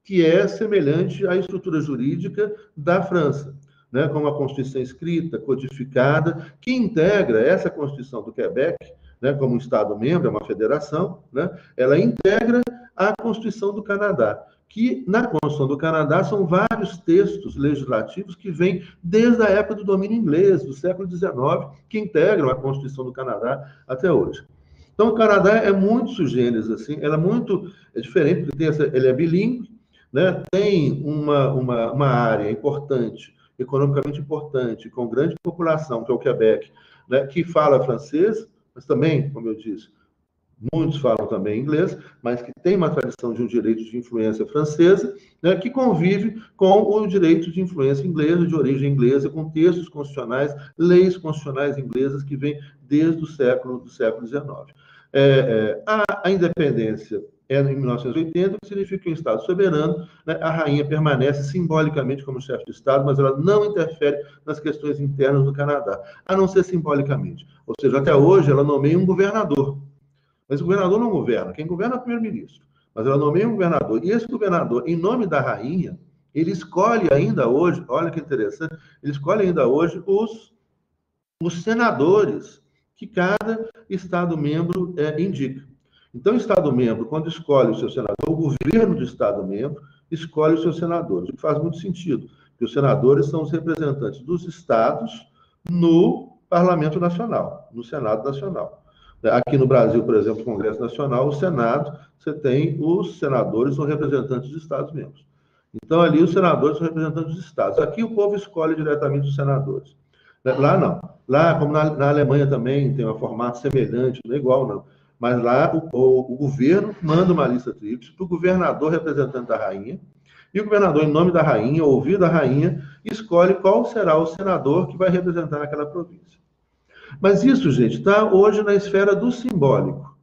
que é semelhante à estrutura jurídica da França, né, com uma Constituição escrita, codificada, que integra essa Constituição do Quebec, né, como um Estado-membro, é uma federação, né, ela integra a Constituição do Canadá, que na Constituição do Canadá são vários textos legislativos que vêm desde a época do domínio inglês, do século XIX, que integram a Constituição do Canadá até hoje. Então, o Canadá é muito sui generis, assim, ela é diferente, porque ele é bilíngue, né? Tem uma área importante, economicamente importante, com grande população, que é o Quebec, né? Que fala francês, mas também, como eu disse, muitos falam também inglês, mas que tem uma tradição de um direito de influência francesa, né, que convive com o direito de influência inglesa, de origem inglesa, com textos constitucionais, leis constitucionais inglesas que vêm desde o século XIX. A independência é em 1980, que significa que um Estado soberano, né, a rainha permanece simbolicamente como chefe de Estado, mas ela não interfere nas questões internas do Canadá, a não ser simbolicamente. Ou seja, até hoje ela nomeia um governador. Mas o governador não governa, quem governa é o primeiro-ministro. Mas ela nomeia um governador. E esse governador, em nome da rainha, ele escolhe ainda hoje, olha que interessante, ele escolhe ainda hoje os senadores que cada Estado-membro indica. Então, o Estado-membro, quando escolhe o seu senador, o governo do Estado-membro escolhe os seus senadores, o que faz muito sentido, porque os senadores são os representantes dos Estados no Parlamento Nacional, no Senado Nacional. Aqui no Brasil, por exemplo, o Congresso Nacional, o Senado, você tem os senadores, são representantes dos Estados-membros. Então, ali, os senadores são representantes dos Estados. Aqui, o povo escolhe diretamente os senadores. Lá, não. Lá, como na Alemanha também, tem um formato semelhante, não é igual, não. Mas lá, o governo manda uma lista tríplice para o governador representante da rainha, e o governador, em nome da rainha, ouvido a rainha, escolhe qual será o senador que vai representar aquela província. Mas isso, gente, está hoje na esfera do simbólico.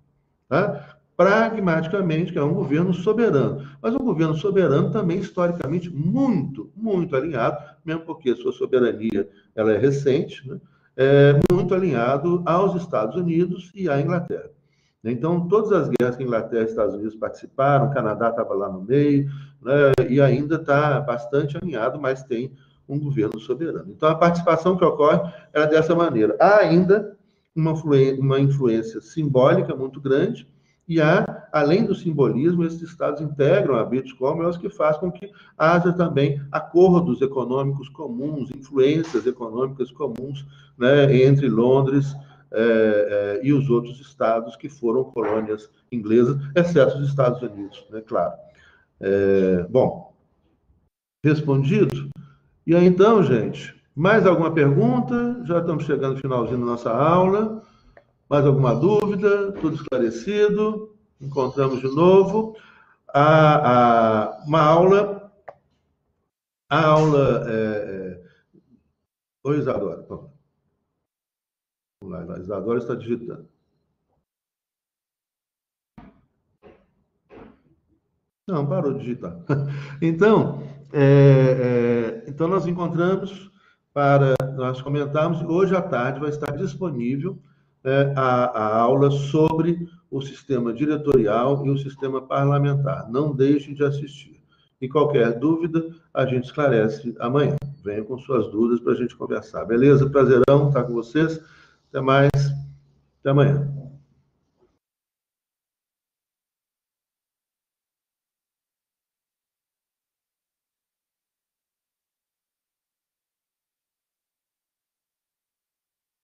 Tá? Pragmaticamente, que é um governo soberano. Mas um governo soberano também, historicamente, muito, muito alinhado, mesmo porque sua soberania ela é recente, né? Muito alinhado aos Estados Unidos e à Inglaterra. Então, todas as guerras que a Inglaterra e os Estados Unidos participaram, o Canadá estava lá no meio, né? E ainda está bastante alinhado, mas tem um governo soberano. Então, a participação que ocorre é dessa maneira. Há ainda uma influência simbólica muito grande, e há, além do simbolismo, esses estados integram a British Commonwealth, que faz com que haja também acordos econômicos comuns, influências econômicas comuns, né, entre Londres e os outros estados que foram colônias inglesas, exceto os Estados Unidos, né, claro. Bom, respondido? E aí, então, gente, mais alguma pergunta? Já estamos chegando no finalzinho da nossa aula. Mais alguma dúvida? Tudo esclarecido? Encontramos de novo. Uma aula. A aula. Oi, Isadora. Vamos lá, Isadora está digitando. Não, parou de digitar. Então, então nós encontramos para nós comentarmos. Hoje à tarde vai estar disponível a aula sobre o sistema diretorial e o sistema parlamentar. Não deixem de assistir. E qualquer dúvida, a gente esclarece amanhã. Venham com suas dúvidas para a gente conversar. Beleza? Prazerão estar com vocês. Até mais. Até amanhã.